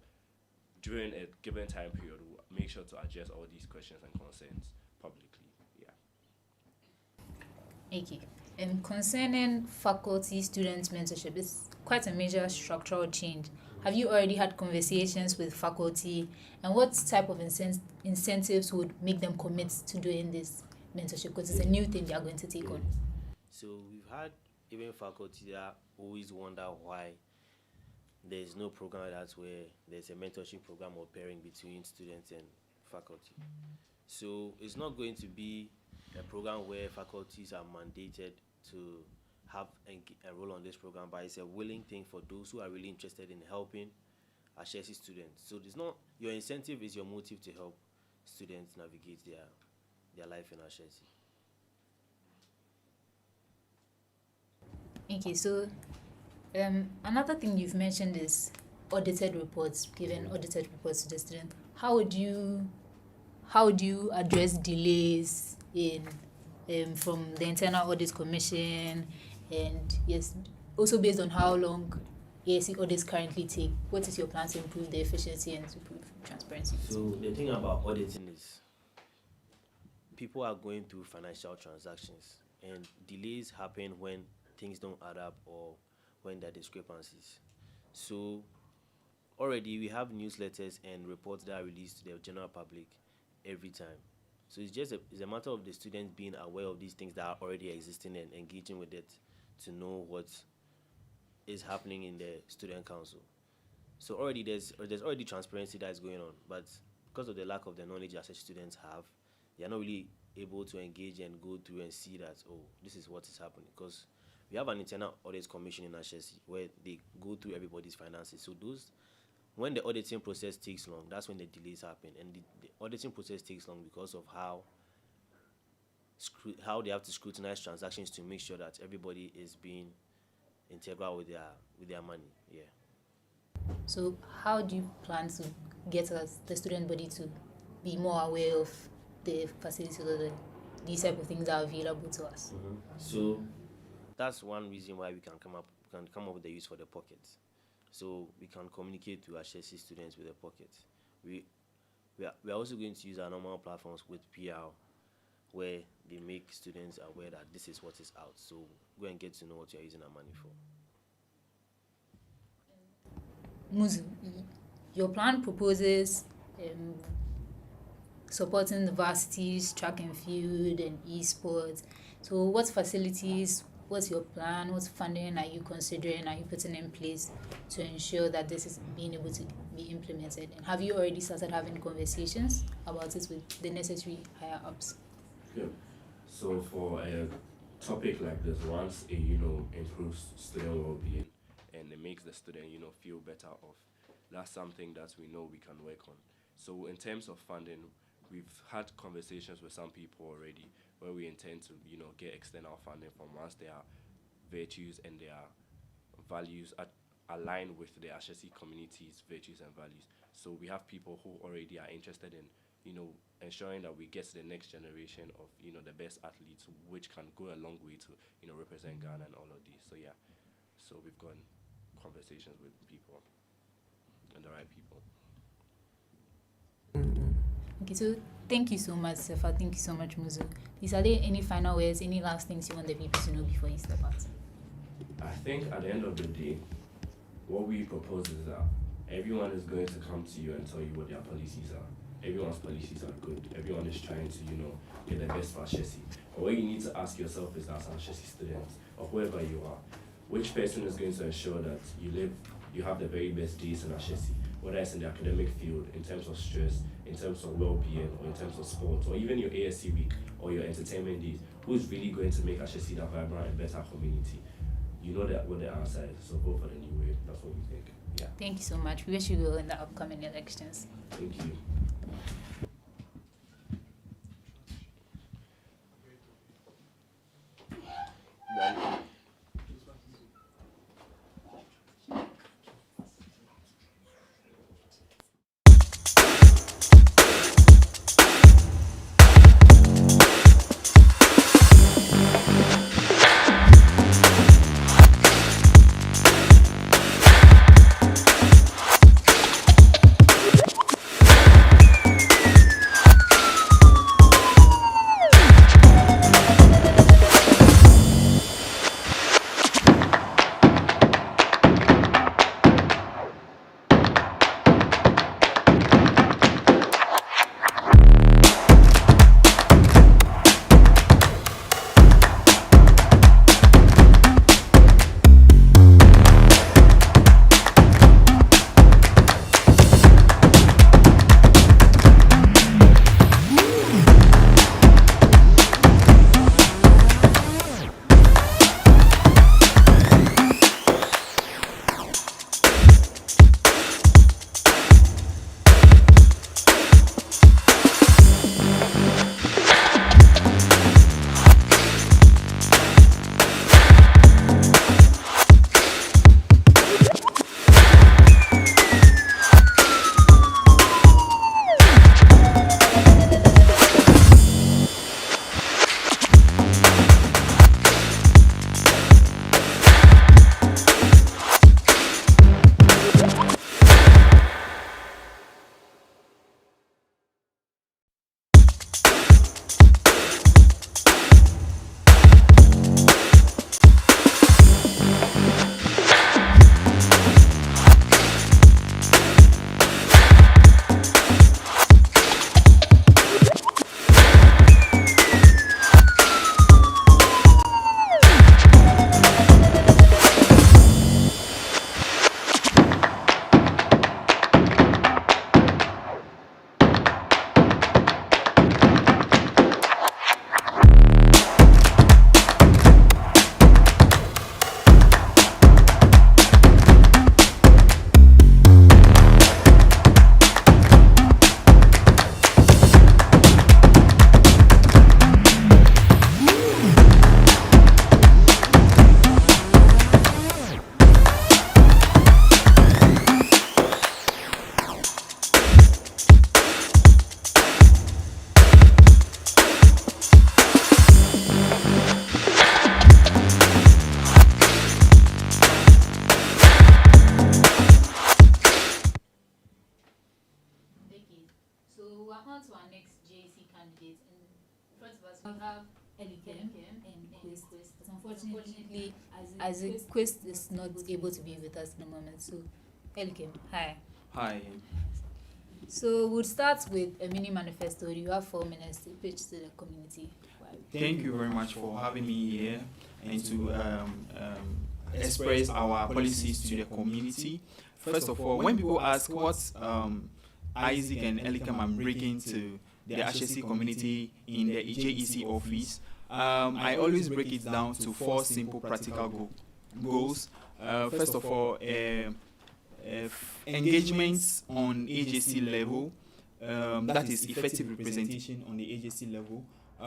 during a given time period, we'll make sure to address all these questions and concerns publicly. Yeah. Okay. Concerning faculty student mentorship, it's quite a major structural change. Have you already had conversations with faculty, and what type of incentives would make them commit to doing this mentorship? Because it's a new thing they are going to take on. So we've had even faculty that always wonder why there's no program like that where there's a mentorship program or pairing between students and faculty. So it's not going to be a program where faculties are mandated to have a role on this program, but it's a willing thing for those who are really interested in helping Ashesi students. So it's not, your incentive is your motive to help students navigate their life in Ashesi. Okay, so another thing you've mentioned is audited reports, giving audited reports to the student. How would you address delays in from the Internal Audit Commission, and yes, also based on how long ASC audits currently take? What is your plan to improve the efficiency and to improve transparency? So the thing about auditing is people are going through financial transactions, and delays happen when things don't add up or when there are discrepancies. So already we have newsletters and reports that are released to the general public every time. So it's a matter of the students being aware of these things that are already existing and engaging with it to know what is happening in the student council. So already there's already transparency that is going on, but because of the lack of the knowledge that such students have, they are not really able to engage and go through and see that, oh, this is what is happening. Because we have an internal audit commission in HSC where they go through everybody's finances. So when the auditing process takes long, that's when the delays happen. And the auditing process takes long because of how they have to scrutinize transactions to make sure that everybody is being integral with their money. Yeah. So how do you plan to get the student body to be more aware of the facilities or these type of things that are available to us? Mm-hmm. So that's one reason why we can come up with the use for the pockets. So we can communicate to our HSC students with the pockets. We are also going to use our normal platforms with PR, where they make students aware that this is what is out. So go and get to know what you're using our money for. Muzu, your plan proposes supporting the varsities, track and field, and esports. So what facilities, what's your plan, what funding are you considering, are you putting in place to ensure that this is being able to be implemented? And have you already started having conversations about it with the necessary higher ups? Yeah. So for a topic like this, once it improves student well-being and it makes the student feel better off, that's something that we know we can work on. So in terms of funding, we've had conversations with some people already where we intend to get external funding from once their virtues and their values align with the HSC community's virtues and values. So we have people who already are interested in ensuring that we get to the next generation of the best athletes, which can go a long way to represent Ghana and all of these. So yeah, so we've got conversations with people and the right people. Okay, so thank you so much, Sefa. Thank you so much, Muzu. Please, are there any final words, any last things you want the people to know before you step out? I think at the end of the day, what we propose is that everyone is going to come to you and tell you what their policies are. Everyone's policies are good. Everyone is trying to, get the best for Ashesi. But what you need to ask yourself is, as an Ashesi student, or whoever you are, which person is going to ensure that you have the very best days in Ashesi, whether it's in the academic field, in terms of stress, in terms of well-being, or in terms of sports, or even your ASC week, or your entertainment days. Who's really going to make Ashesi that vibrant and better community? You know that what the answer is, so go for the new wave. That's what we think. Yeah. Thank you so much. We wish you well in the upcoming elections. Thank you. So we're on to our next JC candidate. And in front of us we have Elikem Elikem and and Quest. Quest. But unfortunately, as a Quest is not able to be with us at the moment. So, Elikem, hi. Hi. So we'll start with a mini manifesto. You have 4 minutes to pitch to the community. Thank you very much for having me here and to express our policies to the community. First of all, when people ask what Isaac and Elikem are bringing to the HSC community in the JEC office, I always break it down to 4 simple practical goals. First of all, engagements on AJC level, that is effective representation on the AJC level.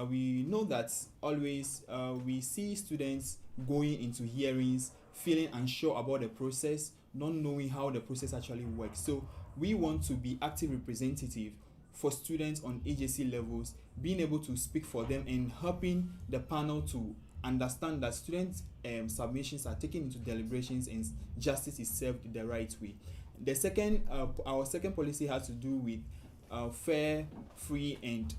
We know that always we see students going into hearings feeling unsure about the process, not knowing how the process actually works. So we want to be active representative for students on AJC levels, being able to speak for them and helping the panel to understand that student submissions are taken into deliberations and justice is served the right way. The second, our second policy has to do with fair, free, and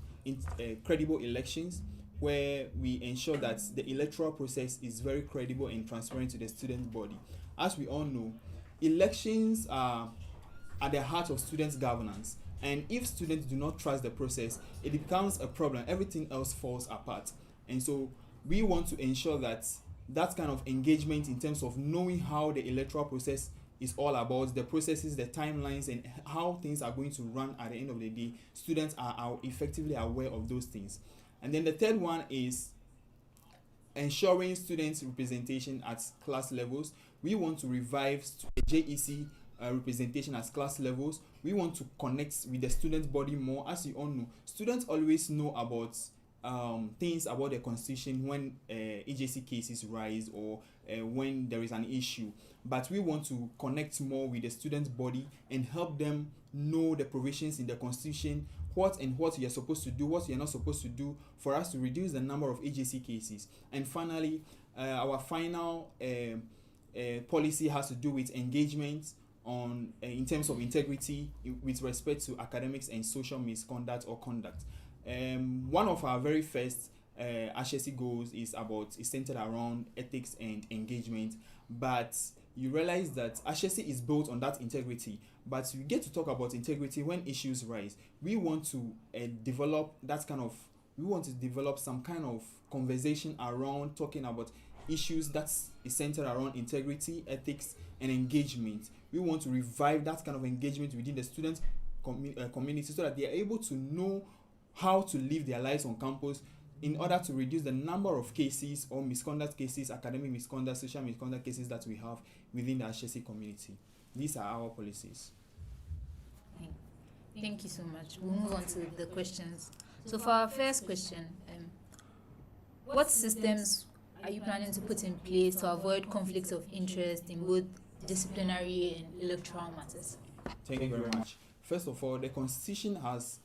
credible elections, where we ensure that the electoral process is very credible and transparent to the student body. As we all know, elections are at the heart of students' governance, and if students do not trust the process, it becomes a problem. Everything else falls apart. And so we want to ensure that that kind of engagement in terms of knowing how the electoral process is all about, the processes, the timelines, and how things are going to run at the end of the day, students are effectively aware of those things. And then the third one is ensuring students' representation at class levels. We want to revive JEC representation at class levels. We want to connect with the student body more. As you all know, students always know about things about the constitution when AJC cases rise or when there is an issue, but we want to connect more with the student body and help them know the provisions in the constitution, what you're supposed to do, what you're not supposed to do, for us to reduce the number of AJC cases. And finally, our final policy has to do with engagement on in terms of integrity with respect to academics and social misconduct or conduct. One of our very first HSC goals is centered around ethics and engagement, but you realize that HSC is built on that integrity, but you get to talk about integrity when issues rise. We want to develop some kind of conversation around talking about issues that is centered around integrity, ethics, and engagement. We want to revive that kind of engagement within the student community so that they are able to know how to live their lives on campus in order to reduce the number of cases or misconduct cases, academic misconduct, social misconduct cases that we have within the HSC community. These are our policies. Thank you so much. We'll move on to the questions. So for our first question, what systems are you planning to put in place to avoid conflicts of interest in both disciplinary and electoral matters? Thank you very much. First of all, the Constitution has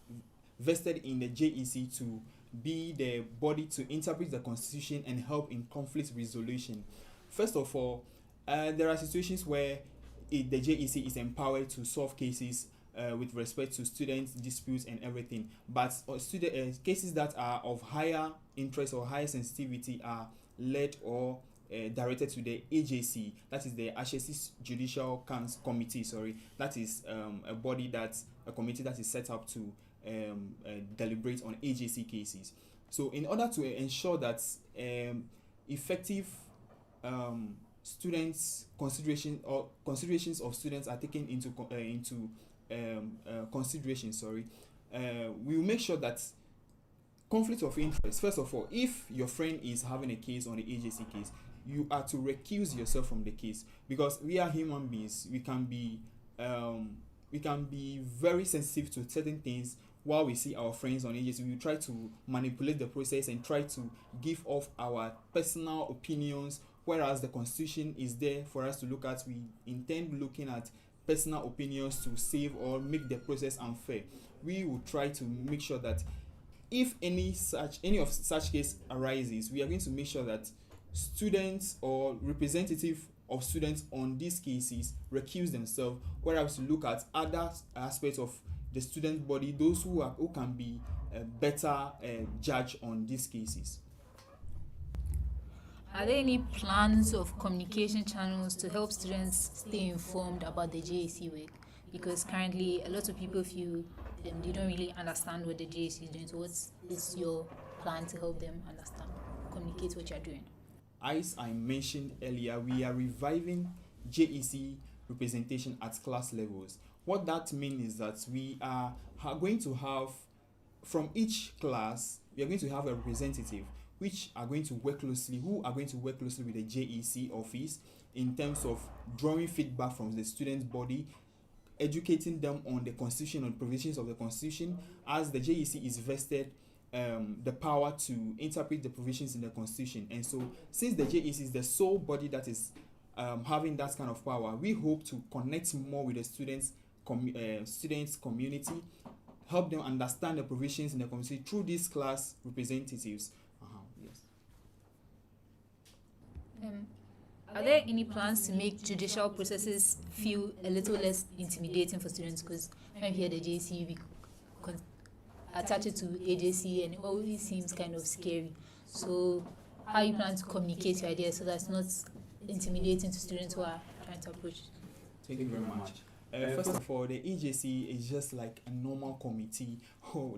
vested in the JEC to be the body to interpret the Constitution and help in conflict resolution. First of all, there are situations where the JEC is empowered to solve cases with respect to student disputes and everything, but cases that are of higher interest or higher sensitivity are led or directed to the AJC, that is the HSC Judicial Committee. That is a committee that is set up to deliberate on AJC cases. So in order to ensure that effective students considerations of students are taken into consideration, we will make sure that conflict of interest, first of all, if your friend is having a case on the AJC case, you are to recuse yourself from the case, because we are human beings. We can be very sensitive to certain things. While we see our friends on AJC, we try to manipulate the process and try to give off our personal opinions, whereas the Constitution is there for us to look at. We intend looking at personal opinions to save or make the process unfair. We will try to make sure that if any of such case arises, we are going to make sure that students or representative of students on these cases recuse themselves, whereas to look at other aspects of the student body, those who can be a better judge on these cases. Are there any plans of communication channels to help students stay informed about the JAC work? Because currently, a lot of people feel they don't really understand what the JAC is doing. So, what is your plan to help them understand, communicate what you're doing? As I mentioned earlier, we are reviving JEC representation at class levels. What that means is that we are going to have, from each class, we are going to have a representative who are going to work closely with the JEC office in terms of drawing feedback from the student body, educating them on the constitution, on provisions of the constitution, as the JEC is vested the power to interpret the provisions in the constitution. And so, since the JEC is the sole body that is having that kind of power, we hope to connect more with the students community, help them understand the provisions in the constitution through these class representatives. Yes. Are there any plans to make judicial processes feel a little less intimidating for students? Because when we hear the JC, we attach it to AJC, and it always seems kind of scary. So, how you plan to communicate your ideas so that's not intimidating to students who are trying to approach? Thank you very much. First of all, the EJC is just like a normal committee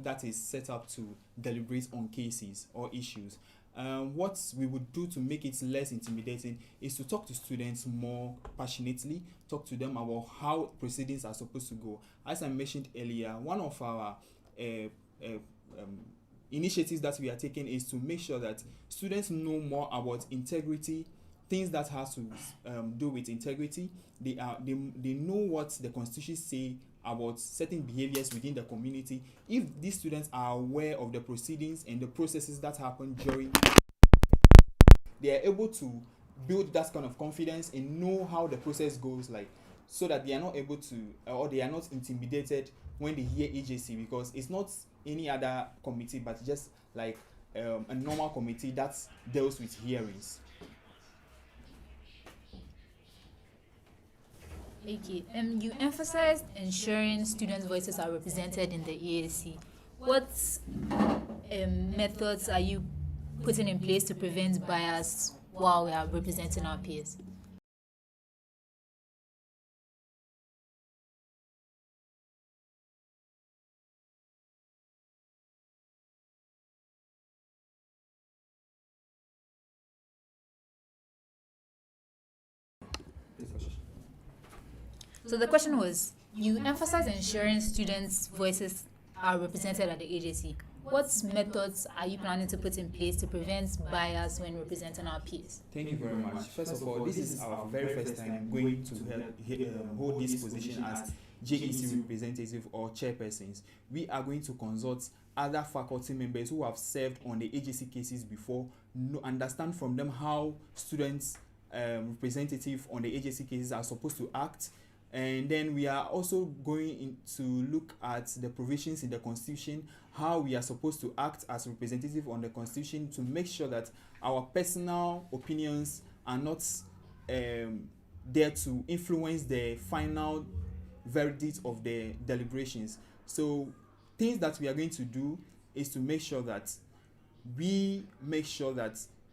that is set up to deliberate on cases or issues. What we would do to make it less intimidating is to talk to students more passionately, talk to them about how proceedings are supposed to go. As I mentioned earlier, one of our initiatives that we are taking is to make sure that students know more about integrity, things that has to do with integrity. They know what the constitution say about certain behaviors within the community. If these students are aware of the proceedings and the processes that happen during, they are able to build that kind of confidence and know how the process goes, like, so that they are not able to, or they are not intimidated when they hear EJC, because it's not any other committee but just like a normal committee that deals with hearings. Okay, you emphasized ensuring students' voices are represented in the ASC. What methods are you putting in place to prevent bias while we are representing our peers? So the question was, you emphasize ensuring students' voices are represented at the AJC. What methods are you planning to put in place to prevent bias when representing our peers? Thank you very much. First of all, this is our very first time going to hold this position as JEC representative or chairpersons. We are going to consult other faculty members who have served on the AJC cases before, understand from them how students representative on the AJC cases are supposed to act. And then we are also going to look at the provisions in the Constitution, how we are supposed to act as representative on the Constitution to make sure that our personal opinions are not there to influence the final verdict of the deliberations. So things that we are going to do is to make sure that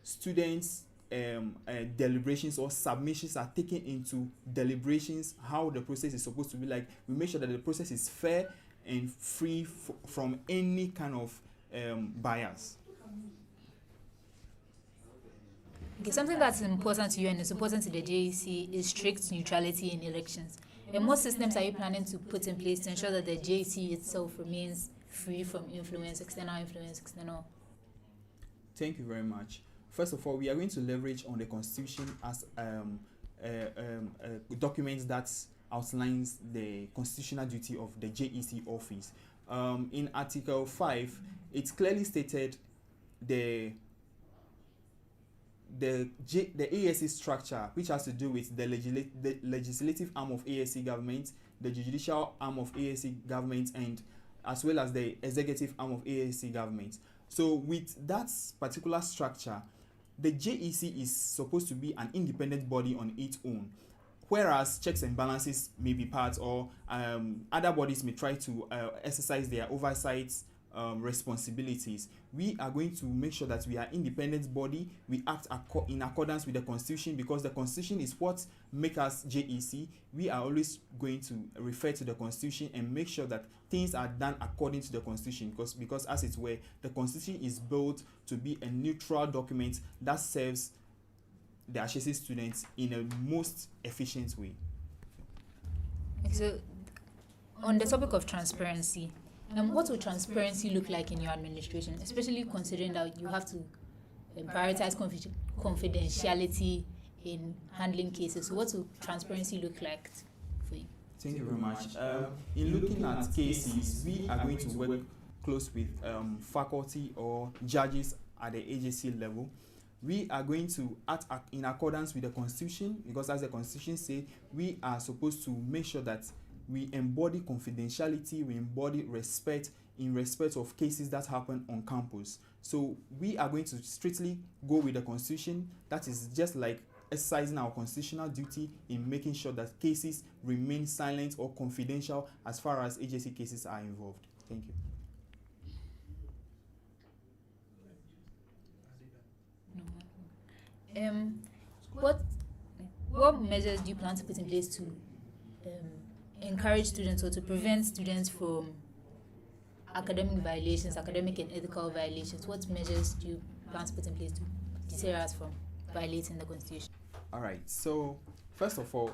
students deliberations or submissions are taken into deliberations, how the process is supposed to be like. We make sure that the process is fair and free from any kind of bias. Okay, something that's important to you and is important to the JEC is strict neutrality in elections. And what systems are you planning to put in place to ensure that the JEC itself remains free from external? Thank you very much. First of all, we are going to leverage on the Constitution as a document that outlines the constitutional duty of the JEC office. In Article 5, it's clearly stated the ASC structure, which has to do with the legislative arm of ASC government, the judicial arm of ASC government, and as well as the executive arm of ASC government. So with that particular structure, the JEC is supposed to be an independent body on its own, whereas checks and balances may be part, or other bodies may try to exercise their oversight responsibilities. We are going to make sure that we are independent body. We act in accordance with the Constitution, because the Constitution is what makes us JEC. We are always going to refer to the Constitution and make sure that things are done according to the Constitution, because as it were, the Constitution is built to be a neutral document that serves the HSC students in a most efficient way. So, on the topic of transparency, what will transparency look like in your administration, especially considering that you have to prioritize confidentiality in handling cases? So what will transparency look like for you? Thank you very much. In looking at cases, we are going to work close with faculty or judges at the agency level. We are going to act in accordance with the Constitution, because as the Constitution says, we are supposed to make sure that we embody confidentiality, we embody respect in respect of cases that happen on campus. So we are going to strictly go with the Constitution. That is just like exercising our constitutional duty in making sure that cases remain silent or confidential as far as agency cases are involved. Thank you. What measures do you plan to put in place to encourage students, or to prevent students from academic violations, academic and ethical violations? What measures do you plan to put in place to deter us from violating the Constitution? All right. So first of all,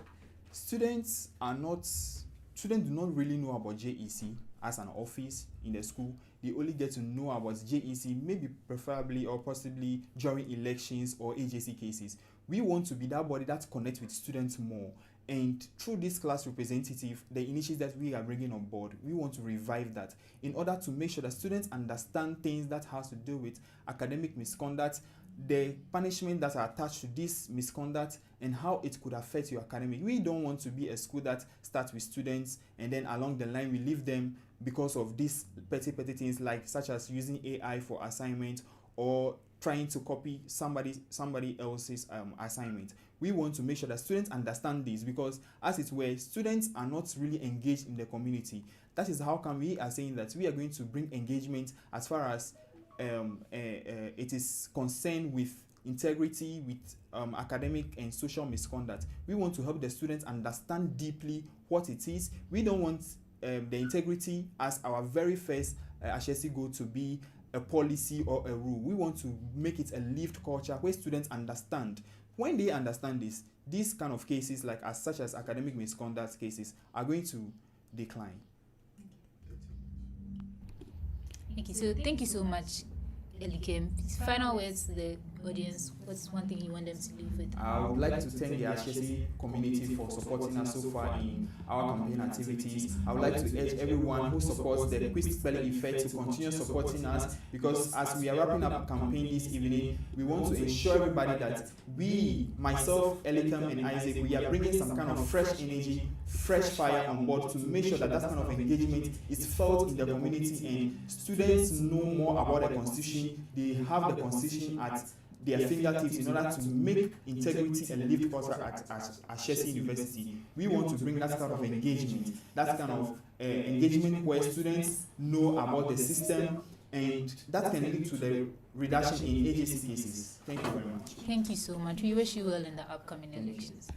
students do not really know about JEC as an office in the school. They only get to know about JEC maybe preferably or possibly during elections or agency cases. We want to be that body that connects with students more. And through this class representative, the initiatives that we are bringing on board, we want to revive that in order to make sure that students understand things that has to do with academic misconduct, the punishment that are attached to this misconduct, and how it could affect your academic. We don't want to be a school that starts with students and then along the line we leave them because of these petty things, like such as using AI for assignment or trying to copy somebody else's assignment. We want to make sure that students understand this, because as it were, students are not really engaged in the community. That is how come we are saying that we are going to bring engagement as far as it is concerned with integrity, with academic and social misconduct. We want to help the students understand deeply what it is. We don't want the integrity as our very first HSC goal to be a policy or a rule. We want to make it a lived culture where students understand. When they understand this, these kind of cases, like such as academic misconduct cases, are going to decline. Thank you. So thank you so much, Elikem. Final words to the audience. What's one thing you want them to leave with? I would like to thank the HSC community for supporting us so far in our campaign activities. I would like to urge everyone who supports the Quick Spelling Effect to continue supporting us, because as we are wrapping up the campaign this evening, we want to ensure everybody that we, myself, Elikem and Isaac, we are bringing some kind of fresh energy, fresh fire on board to make sure that that kind of engagement is felt in the community and students know more about the Constitution. They have the Constitution at their fingertips in order to make integrity and lived culture at Ashesi University. We want to bring that kind of engagement, engagement where students know about the system, and that can lead to the reduction in agency cases. Thank you very much. Thank you so much. We wish you well in the upcoming elections.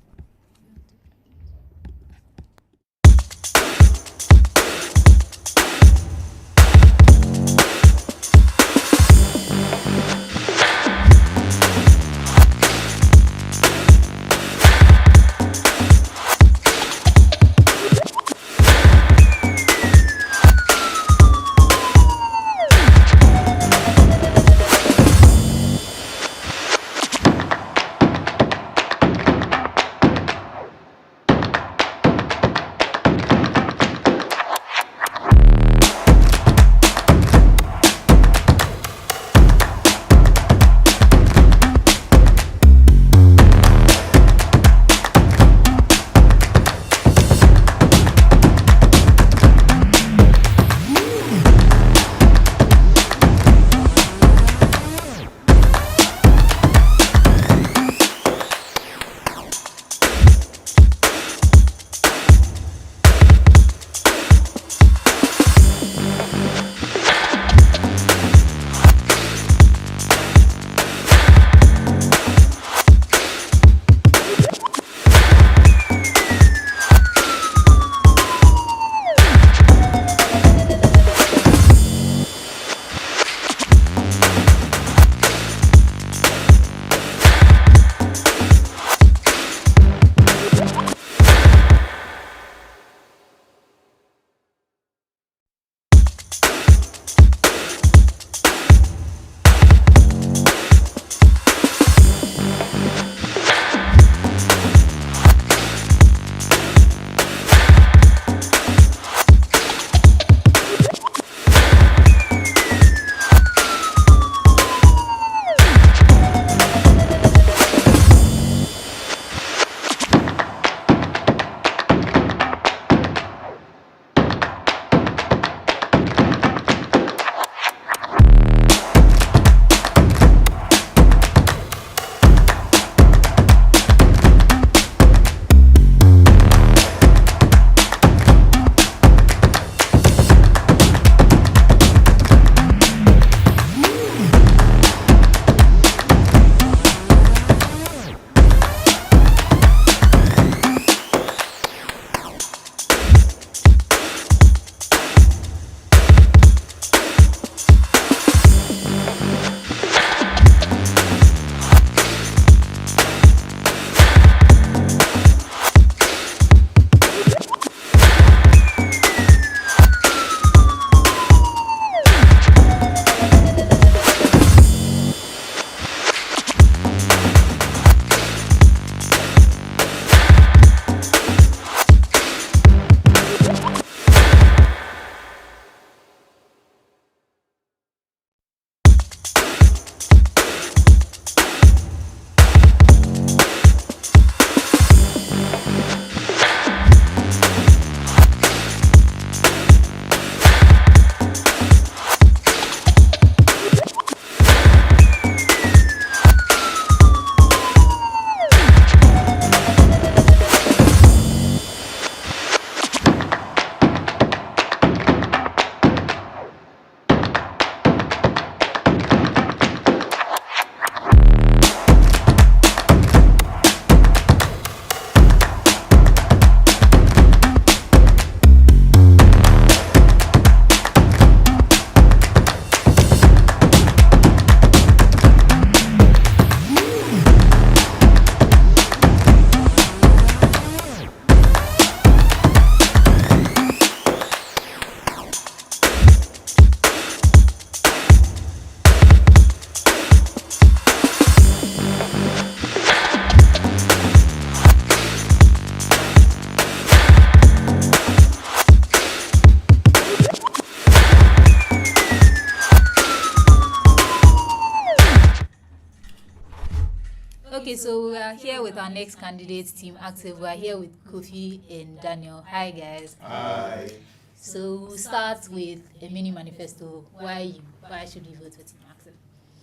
Okay, so we are here with our next candidate, Team Active. We are here with Kofi and Daniel. Hi, guys. Hi. So we'll start with a mini manifesto. Why you? Why should you vote for Team Active?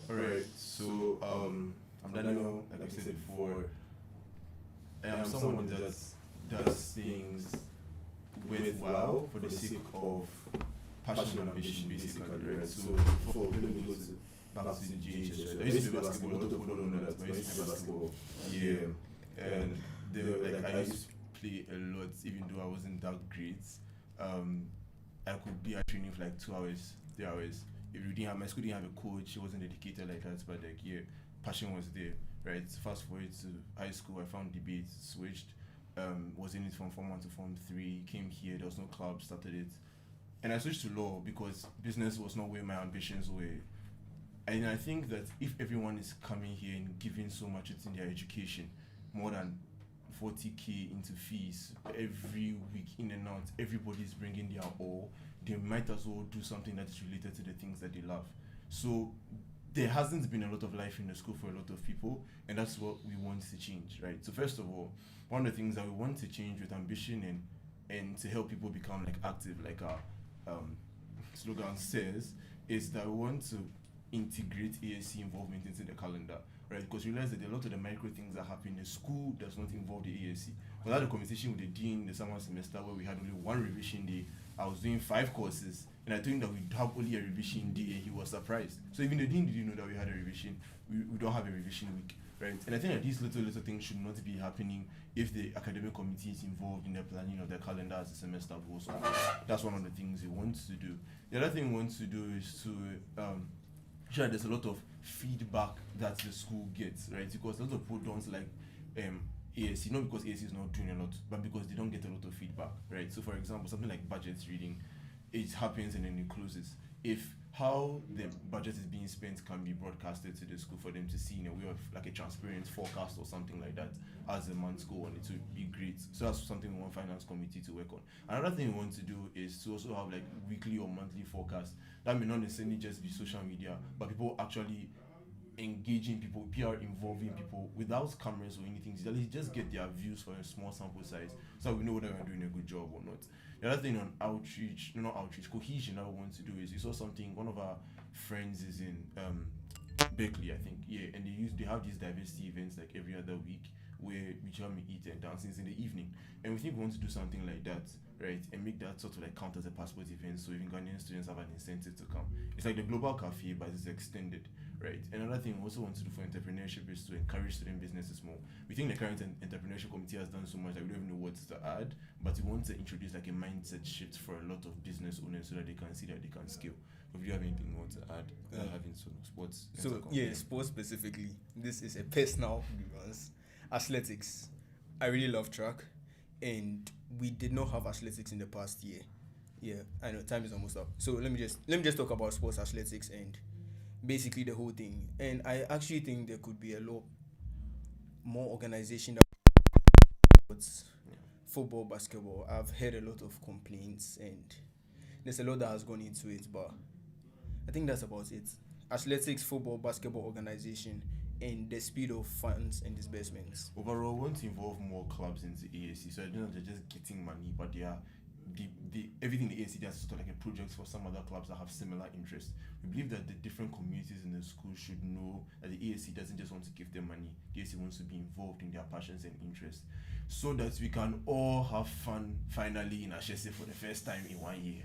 Alright, so I'm Daniel, like I said before. I'm someone that does things with wow for the sake of passion and ambition, basically, right? So before let me go back to the GHS, right? I used to play basketball. A lot of people don't know that, but I used to play basketball. Yeah, and I used to play a lot, even though I wasn't that great. I could be at training for like 2 hours, 3 hours. If you didn't have, my school didn't have a coach, it wasn't dedicated like that, but like yeah, passion was there, right? Fast forward to high school, I found debate, switched, was in it from Form 1 to Form 3, came here, there was no club, started it. And I switched to law because business was not where my ambitions were. And I think that if everyone is coming here and giving so much in their education, more than 40k into fees every week in and out, everybody's bringing their all, they might as well do something that is related to the things that they love. So there hasn't been a lot of life in the school for a lot of people, and that's what we want to change, right? So first of all, one of the things that we want to change with ambition and to help people become like active, like our slogan says, is that we want to integrate ASC involvement into the calendar, right? Because you realize that a lot of the micro things that happen in the school does not involve the ASC. We had a conversation with the dean the summer semester where we had only one revision day. I was doing 5 courses, and I told him that we'd have only a revision day, and he was surprised. So even the dean didn't know that we had a revision. We don't have a revision week, right? And I think that these little things should not be happening if the academic committee is involved in the planning of the calendar as the semester goes on. That's one of the things we want to do. The other thing we want to do is to sure there's a lot of feedback that the school gets, right? Because a lot of people don't like ASC, not because ASC is not doing a lot, but because they don't get a lot of feedback, right? So for example, something like budget reading, it happens and then it closes. If how the budget is being spent can be broadcasted to the school for them to see in a way of like a transparent forecast or something like that as the months go on, it would be great. So that's something we want finance committee to work on. Another thing we want to do is to also have like weekly or monthly forecast. That may not necessarily just be social media, but people actually engaging people, PR involving people without cameras or anything. Just get their views for a small sample size so we know whether we're doing a good job or not. The other thing on cohesion that we want to do is we saw something, one of our friends is in Berkeley, I think, yeah, and they have these diversity events like every other week where we come and eat and dancing in the evening. And we think we want to do something like that, right? And make that sort of like count as a passport event so even Ghanaian students have an incentive to come. It's like the global cafe, but it's extended, right? Another thing we also want to do for entrepreneurship is to encourage student businesses more. We think the current entrepreneurship committee has done so much that we don't even know what to add, but we want to introduce like a mindset shift for a lot of business owners so that they can see that they can scale. If you have anything you want to add, having sort of sports. So yeah, sports specifically. This is a personal grievance. Athletics. I really love track, and we did not have athletics in the past year. Yeah, I know time is almost up. So let me just talk about sports athletics and basically the whole thing. And I actually think there could be a lot more organization that football, basketball. I've heard a lot of complaints and there's a lot that has gone into it, but I think that's about it. Athletics, football, basketball organization, and the speed of funds and disbursements. Overall, we want to involve more clubs into ASC, so I don't know they're just getting money, but they are everything the ASC does is sort of like a project for some other clubs that have similar interests. We believe that the different communities in the school should know that the ASC doesn't just want to give them money. The ASC wants to be involved in their passions and interests, so that we can all have fun finally in Ashesi for the first time in 1 year.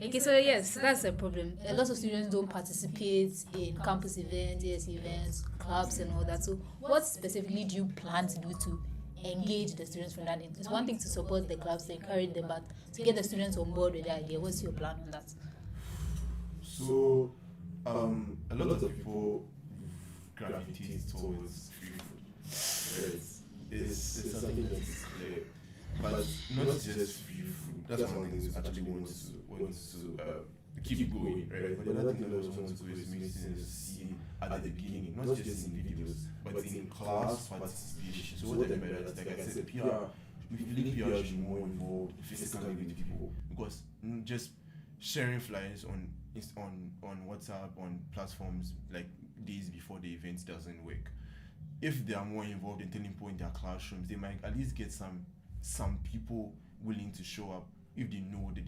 Okay, so yes, that's a problem. A lot of students don't participate in campus events, ASC events, clubs and all that. So what specifically do you plan to do to engage the students from that end? It's one thing to support the clubs, to encourage them, but to get the students on board with the idea, what's your plan on that? So, a lot of people gravitate towards free food. It's something that is clear, but not just free food. That's one thing we actually want to keep going, right? But the other thing that we also want to do is make students see at the beginning, not just in videos, but in class participation. So what I mean by that is, like I said, PR, we believe PR should be more involved physically with people, because just sharing flyers on WhatsApp, on platforms like days before the event doesn't work. if they are more involved in telling people in their classrooms, they might at least get some people willing to show up if they know what the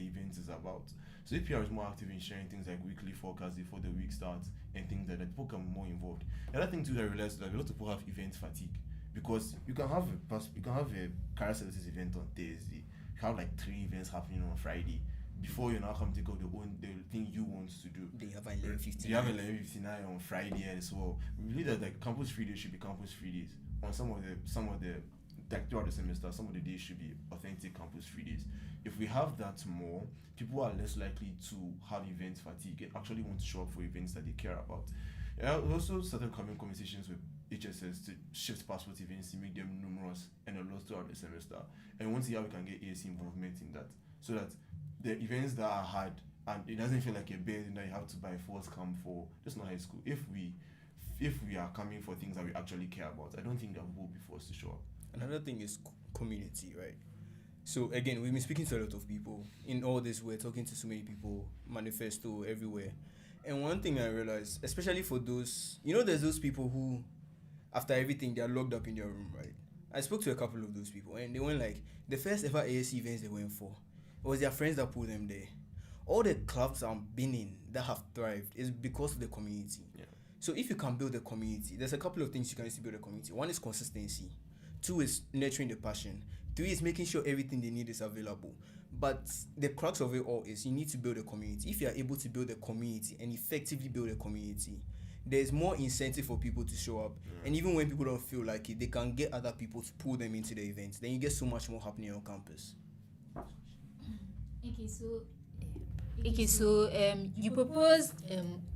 event is about. So if PR is more active in sharing things like weekly forecasts before the week starts and things like that, people become more involved. The other thing too that I realized is that a lot of people have event fatigue, because you can have a career services event on Thursday, you have like 3 events happening on Friday before you now come take up the thing you want to do. They have 11:59. You have 11:59 on Friday as well. We believe that like campus free days should be campus free days. On some of the like throughout the semester, some of the days should be authentic campus free days. If we have that more, people are less likely to have event fatigue and actually want to show up for events that they care about. We also started having conversations with HSS to shift passport events to make them numerous and a lot throughout the semester. And we want to see how we can get ASC involvement in that, so that the events that are hard and it doesn't feel like a burden that you have to buy first come for just not high school. If we are coming for things that we actually care about, I don't think that we will be forced to show up. Another thing is community, right? So again, we've been speaking to a lot of people. In all this, we're talking to so many people, manifesto everywhere. And one thing I realized, especially for those, there's those people who, after everything, they're locked up in their room, right? I spoke to a couple of those people, and they went like, the first ever ASC events they went for, it was their friends that pulled them there. All the clubs I've been in that have thrived is because of the community. Yeah. So if you can build a community, there's a couple of things you can use to build a community. One is consistency. 2 is nurturing the passion. 3 is making sure everything they need is available. But the crux of it all is you need to build a community. If you are able to build a community and effectively build a community, there's more incentive for people to show up. And even when people don't feel like it, they can get other people to pull them into the events. Then you get so much more happening on campus. Okay, so you proposed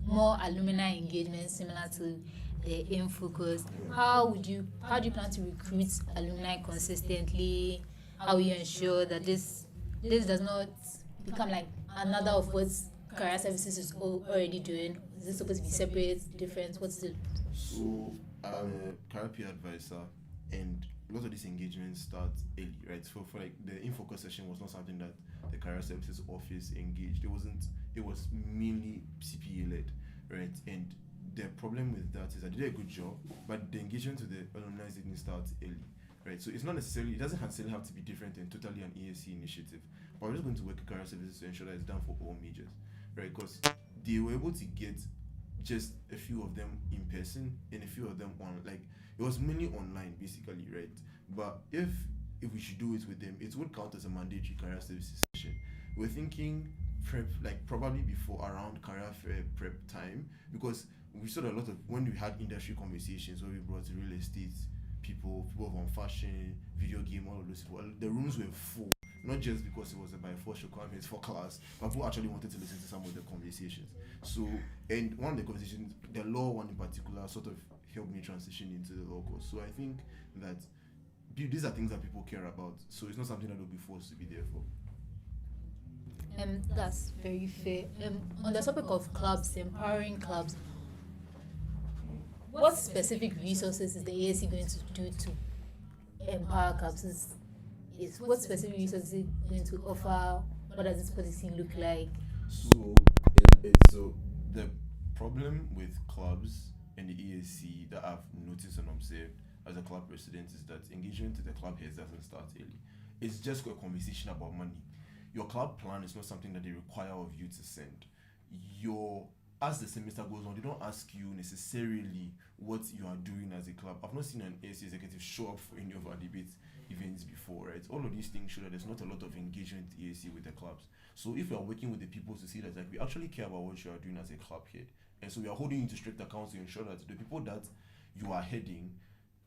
more alumni engagement similar to the InFocus. How do you plan to recruit alumni consistently? How will you ensure that this does not become like another of what career services is already doing? Is this supposed to be separate, different? What's it? So I'm a career peer advisor, and a lot of these engagements start early, right? So for like the InFocus session was not something that the career services office engaged. It was mainly CPA led, right? And the problem with that is I did a good job, but the engagement with the alumni didn't start early, right? So it doesn't necessarily have to be different and totally an ASC initiative. But we're just going to work with career services to ensure that it's done for all majors, right? Because they were able to get just a few of them in person and a few of them on, like, it was mainly online basically, right? But if we should do it with them, it would count as a mandatory career services session. We're thinking prep, like probably before around career fair prep time, because we saw a lot of, when we had industry conversations where we brought real estate people from fashion, video game, all of those people, the rooms were full, not just because it was a by force requirement for class, but people actually wanted to listen to some of the conversations. So, and one of the conversations, the law one in particular, sort of helped me transition into the law course. So I think that these are things that people care about, so it's not something that will be forced to be there for. That's very fair. On the topic of clubs, empowering clubs, what specific resources is the ASC going to do to empower clubs? What specific resources is it going to offer? What does this policy look like? So the problem with clubs and the ASC that I've noticed and observed as a club president is that engagement with the club heads doesn't start early. It's just a conversation about money. Your club plan is not something that they require of you to send. As the semester goes on, they don't ask you necessarily what you are doing as a club. I've not seen an ASC executive show up for any of our debate events before, right? All of these things show that there's not a lot of engagement ASC with the clubs. So if you are working with the people to see that, like, we actually care about what you are doing as a club head, and so we are holding you to strict accounts to ensure that the people that you are heading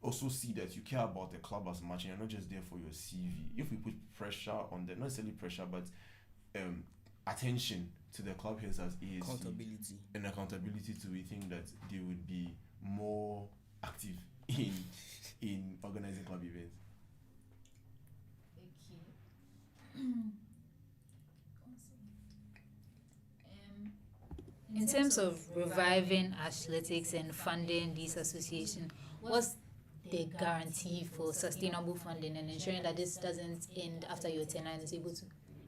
also see that you care about the club as much and you're not just there for your CV. If we put pressure on them, not necessarily pressure, but attention to the club heads as ASC, accountability to, we think that they would be more active in organizing club events. In terms of reviving athletics and funding these associations, what's the guarantee for sustainable funding and ensuring that this doesn't end after your tenure and is able to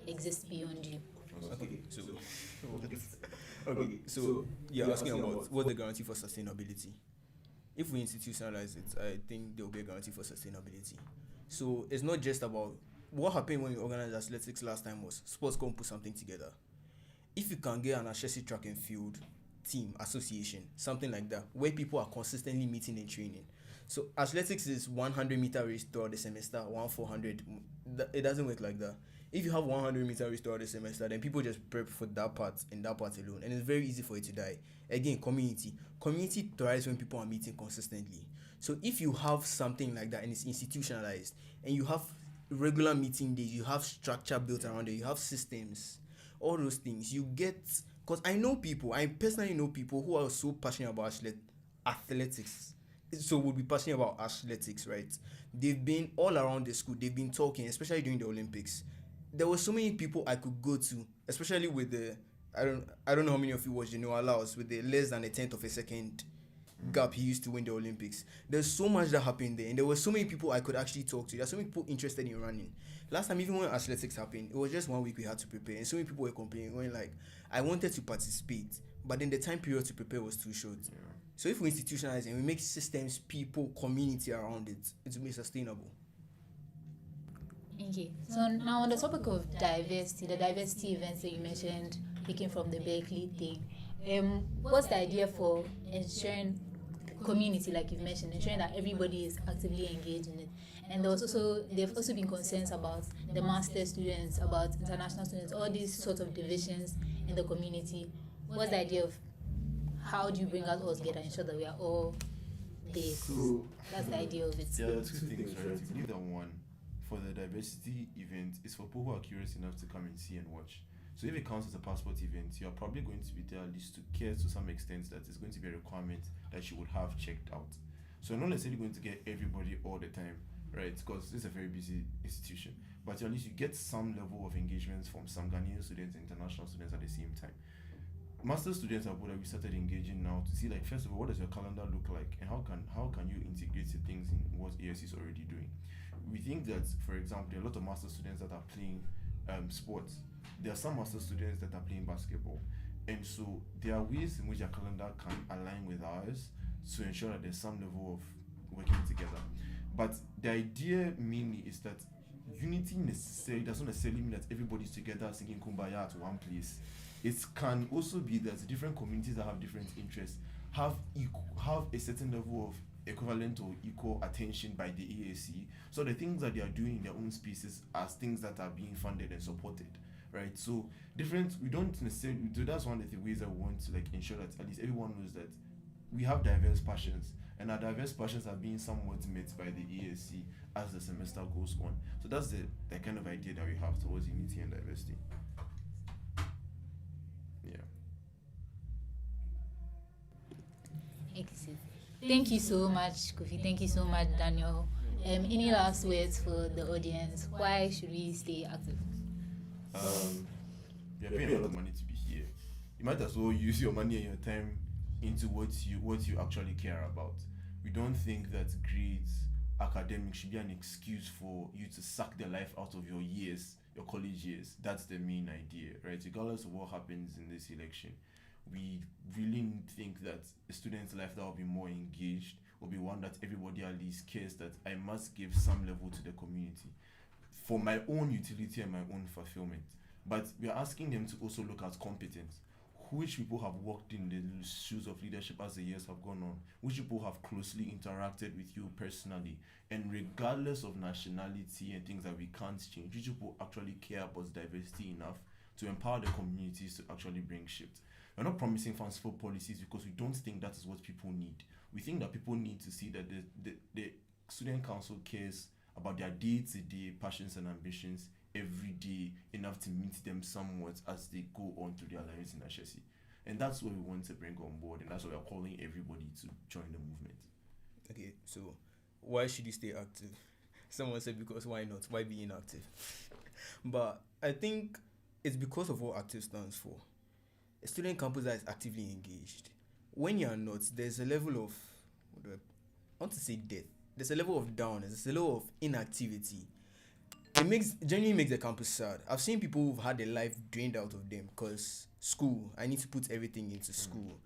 exist beyond you? So you're asking about what's the guarantee for sustainability? if we institutionalize it, I think there will be a guarantee for sustainability. So it's not just about what happened when we organized athletics last time was sports come put something together. If you can get an Ashesi track and field team association, something like that, where people are consistently meeting and training. So athletics is 100-meter race throughout the semester, 400. It doesn't work like that. If you have 100-meter race throughout the semester, then people just prep for that part and that part alone, and it's very easy for it to die. Again, community thrives when people are meeting consistently. So if you have something like that and it's institutionalized, and you have regular meeting days, you have structure built around it, you have systems, all those things, you get. Because I personally know people who are so passionate about athletics, so would be passionate about athletics, right? They've been all around the school, they've been talking, especially during the Olympics. There were so many people I could go to, especially with the, I don't know how many of you watched the Noah Laos with the less than a tenth of a second gap he used to win the Olympics. There's so much that happened there, and there were so many people I could actually talk to. There's so many people interested in running. Last time, even when athletics happened, it was just 1 week we had to prepare, and so many people were complaining, going like, I wanted to participate, but then the time period to prepare was too short. Yeah. So if we institutionalize and we make systems, people, community around it, it will be sustainable. Okay, so now on the topic of diversity, the diversity events that you mentioned, taken from the Berkeley thing, what's the idea for ensuring community, like you've mentioned, ensuring that everybody is actively engaged in it? And there have also been concerns about the master students, about international students, all these sort of divisions in the community. What's the idea of how do you bring us all together and ensure that we are all there? So that's the idea of it. There are two things, right? To believe that one, for the diversity event, is for people who are curious enough to come and see and watch. So if it counts as a passport event, you are probably going to be there at least to care to some extent that it's going to be a requirement that you would have checked out. So you're not necessarily going to get everybody all the time, right? Because this is a very busy institution. But at least you get some level of engagements from some Ghanaian students and international students at the same time. Master students are what we started engaging now to see, like, first of all, what does your calendar look like, and how can you integrate the things in what ASC is already doing? We think that, for example, there are a lot of master students that are playing sports. There are some master students that are playing basketball, and so there are ways in which your calendar can align with ours to ensure that there's some level of working together. But the idea mainly is that unity does not necessarily mean that everybody's together singing Kumbaya at one place. It can also be that different communities that have different interests have a certain level of equivalent or equal attention by the ASC. So the things that they are doing in their own spaces are things that are being funded and supported, right? So we don't necessarily do. That's one of the ways I want to ensure that at least everyone knows that we have diverse passions, and our diverse passions are being somewhat met by the ASC as the semester goes on. So that's the kind of idea that we have towards unity and diversity. Thank you so much, Kofi. Thank you so much, Daniel. Any last words for the audience? Why should we stay active? You're paying a lot of money to be here. You might as well use your money and your time into what you actually care about. We don't think that grades, academics should be an excuse for you to suck the life out of your college years. That's the main idea, right? Regardless of what happens in this election, we really think that a student's life that will be more engaged will be one that everybody at least cares that I must give some level to the community for my own utility and my own fulfillment. But we are asking them to also look at competence. Which people have worked in the shoes of leadership as the years have gone on? Which people have closely interacted with you personally? And regardless of nationality and things that we can't change, which people actually care about diversity enough to empower the communities to actually bring shift? We're not promising fanciful policies because we don't think that is what people need. We think that people need to see that the student council cares about their day-to-day passions and ambitions every day enough to meet them somewhat as they go on to their lives in Ashesi. And that's what we want to bring on board, and that's why we're calling everybody to join the movement. Okay, so why should you stay active? Someone said because why not? Why be inactive? But I think it's because of what active stands for. A student campus that is actively engaged. When you are not, there's a level of, I want to say death. There's a level of down. There's a level of inactivity. genuinely makes the campus sad. I've seen people who've had their life drained out of them because school. I need to put everything into school.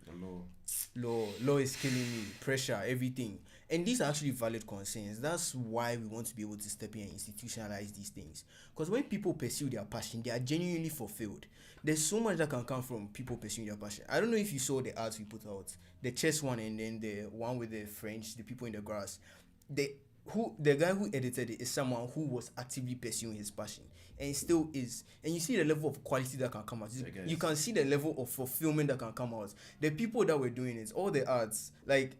Law is killing me. Pressure, everything. And these are actually valid concerns. That's why we want to be able to step in and institutionalize these things. Because when people pursue their passion, they are genuinely fulfilled. There's so much that can come from people pursuing their passion. I don't know if you saw the ads we put out, the chess one and then the one with the French, the people in the grass. The guy who edited it is someone who was actively pursuing his passion and still is. And you see the level of quality that can come out. You can see the level of fulfillment that can come out. The people that were doing it, all the ads, like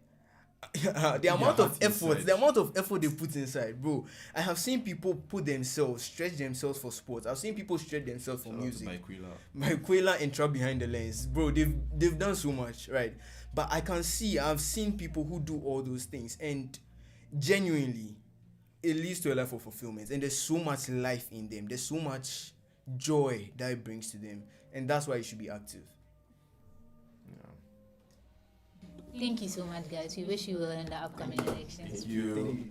the amount of effort they put inside, bro. I have seen people stretch themselves for sports. I've seen people stretch themselves for music. Maquila and Trap Behind the Lens, bro. They've done so much, right? But I've seen people who do all those things, and genuinely, it leads to a life of fulfillment. And there's so much life in them. There's so much joy that it brings to them, and that's why you should be active. Thank you so much, guys. We wish you well in the upcoming elections. Thank you.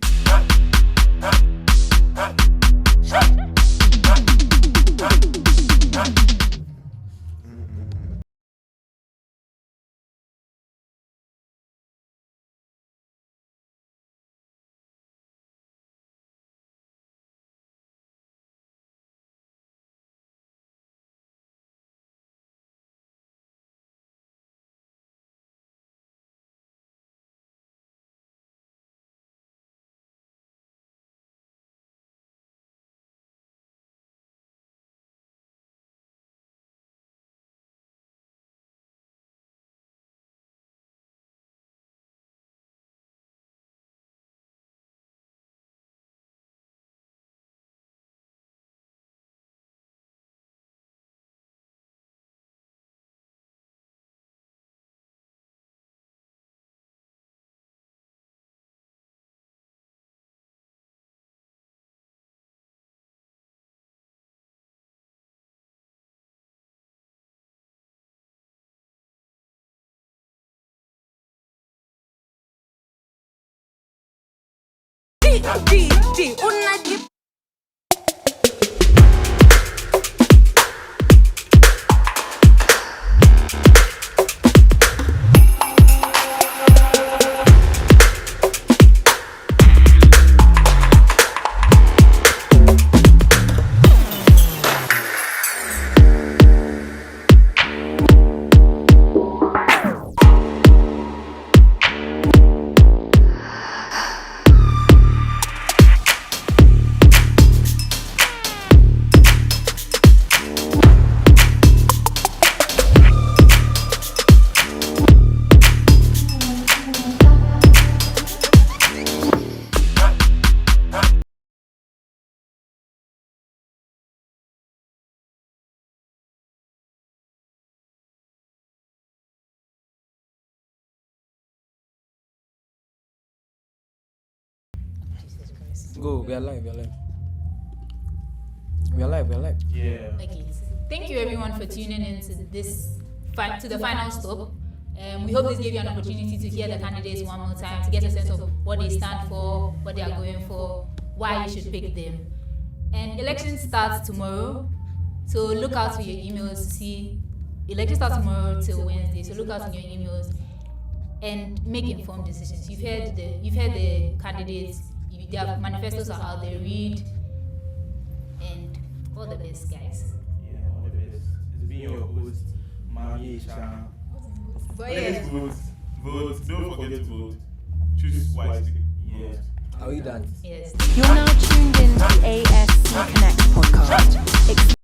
Go, we are live. We are live. Yeah. Okay. Thank you everyone for tuning in to the final stop. We hope this gave you an opportunity to hear the candidates one more time, to get a sense of what they stand for, what they are going for, why you should pick them. And election starts tomorrow, so look out for your emails to see. Election starts tomorrow till Wednesday, so look out for your emails and make informed decisions. You've heard the candidates. Their manifestos are out there. Read, and all the best, guys. Yeah, all the best. It's been your host, Mami Isha. Please vote. Don't forget to vote. Choose wisely. Yeah. Are we done? Yes. You're now tuned in to ASC Connect podcast.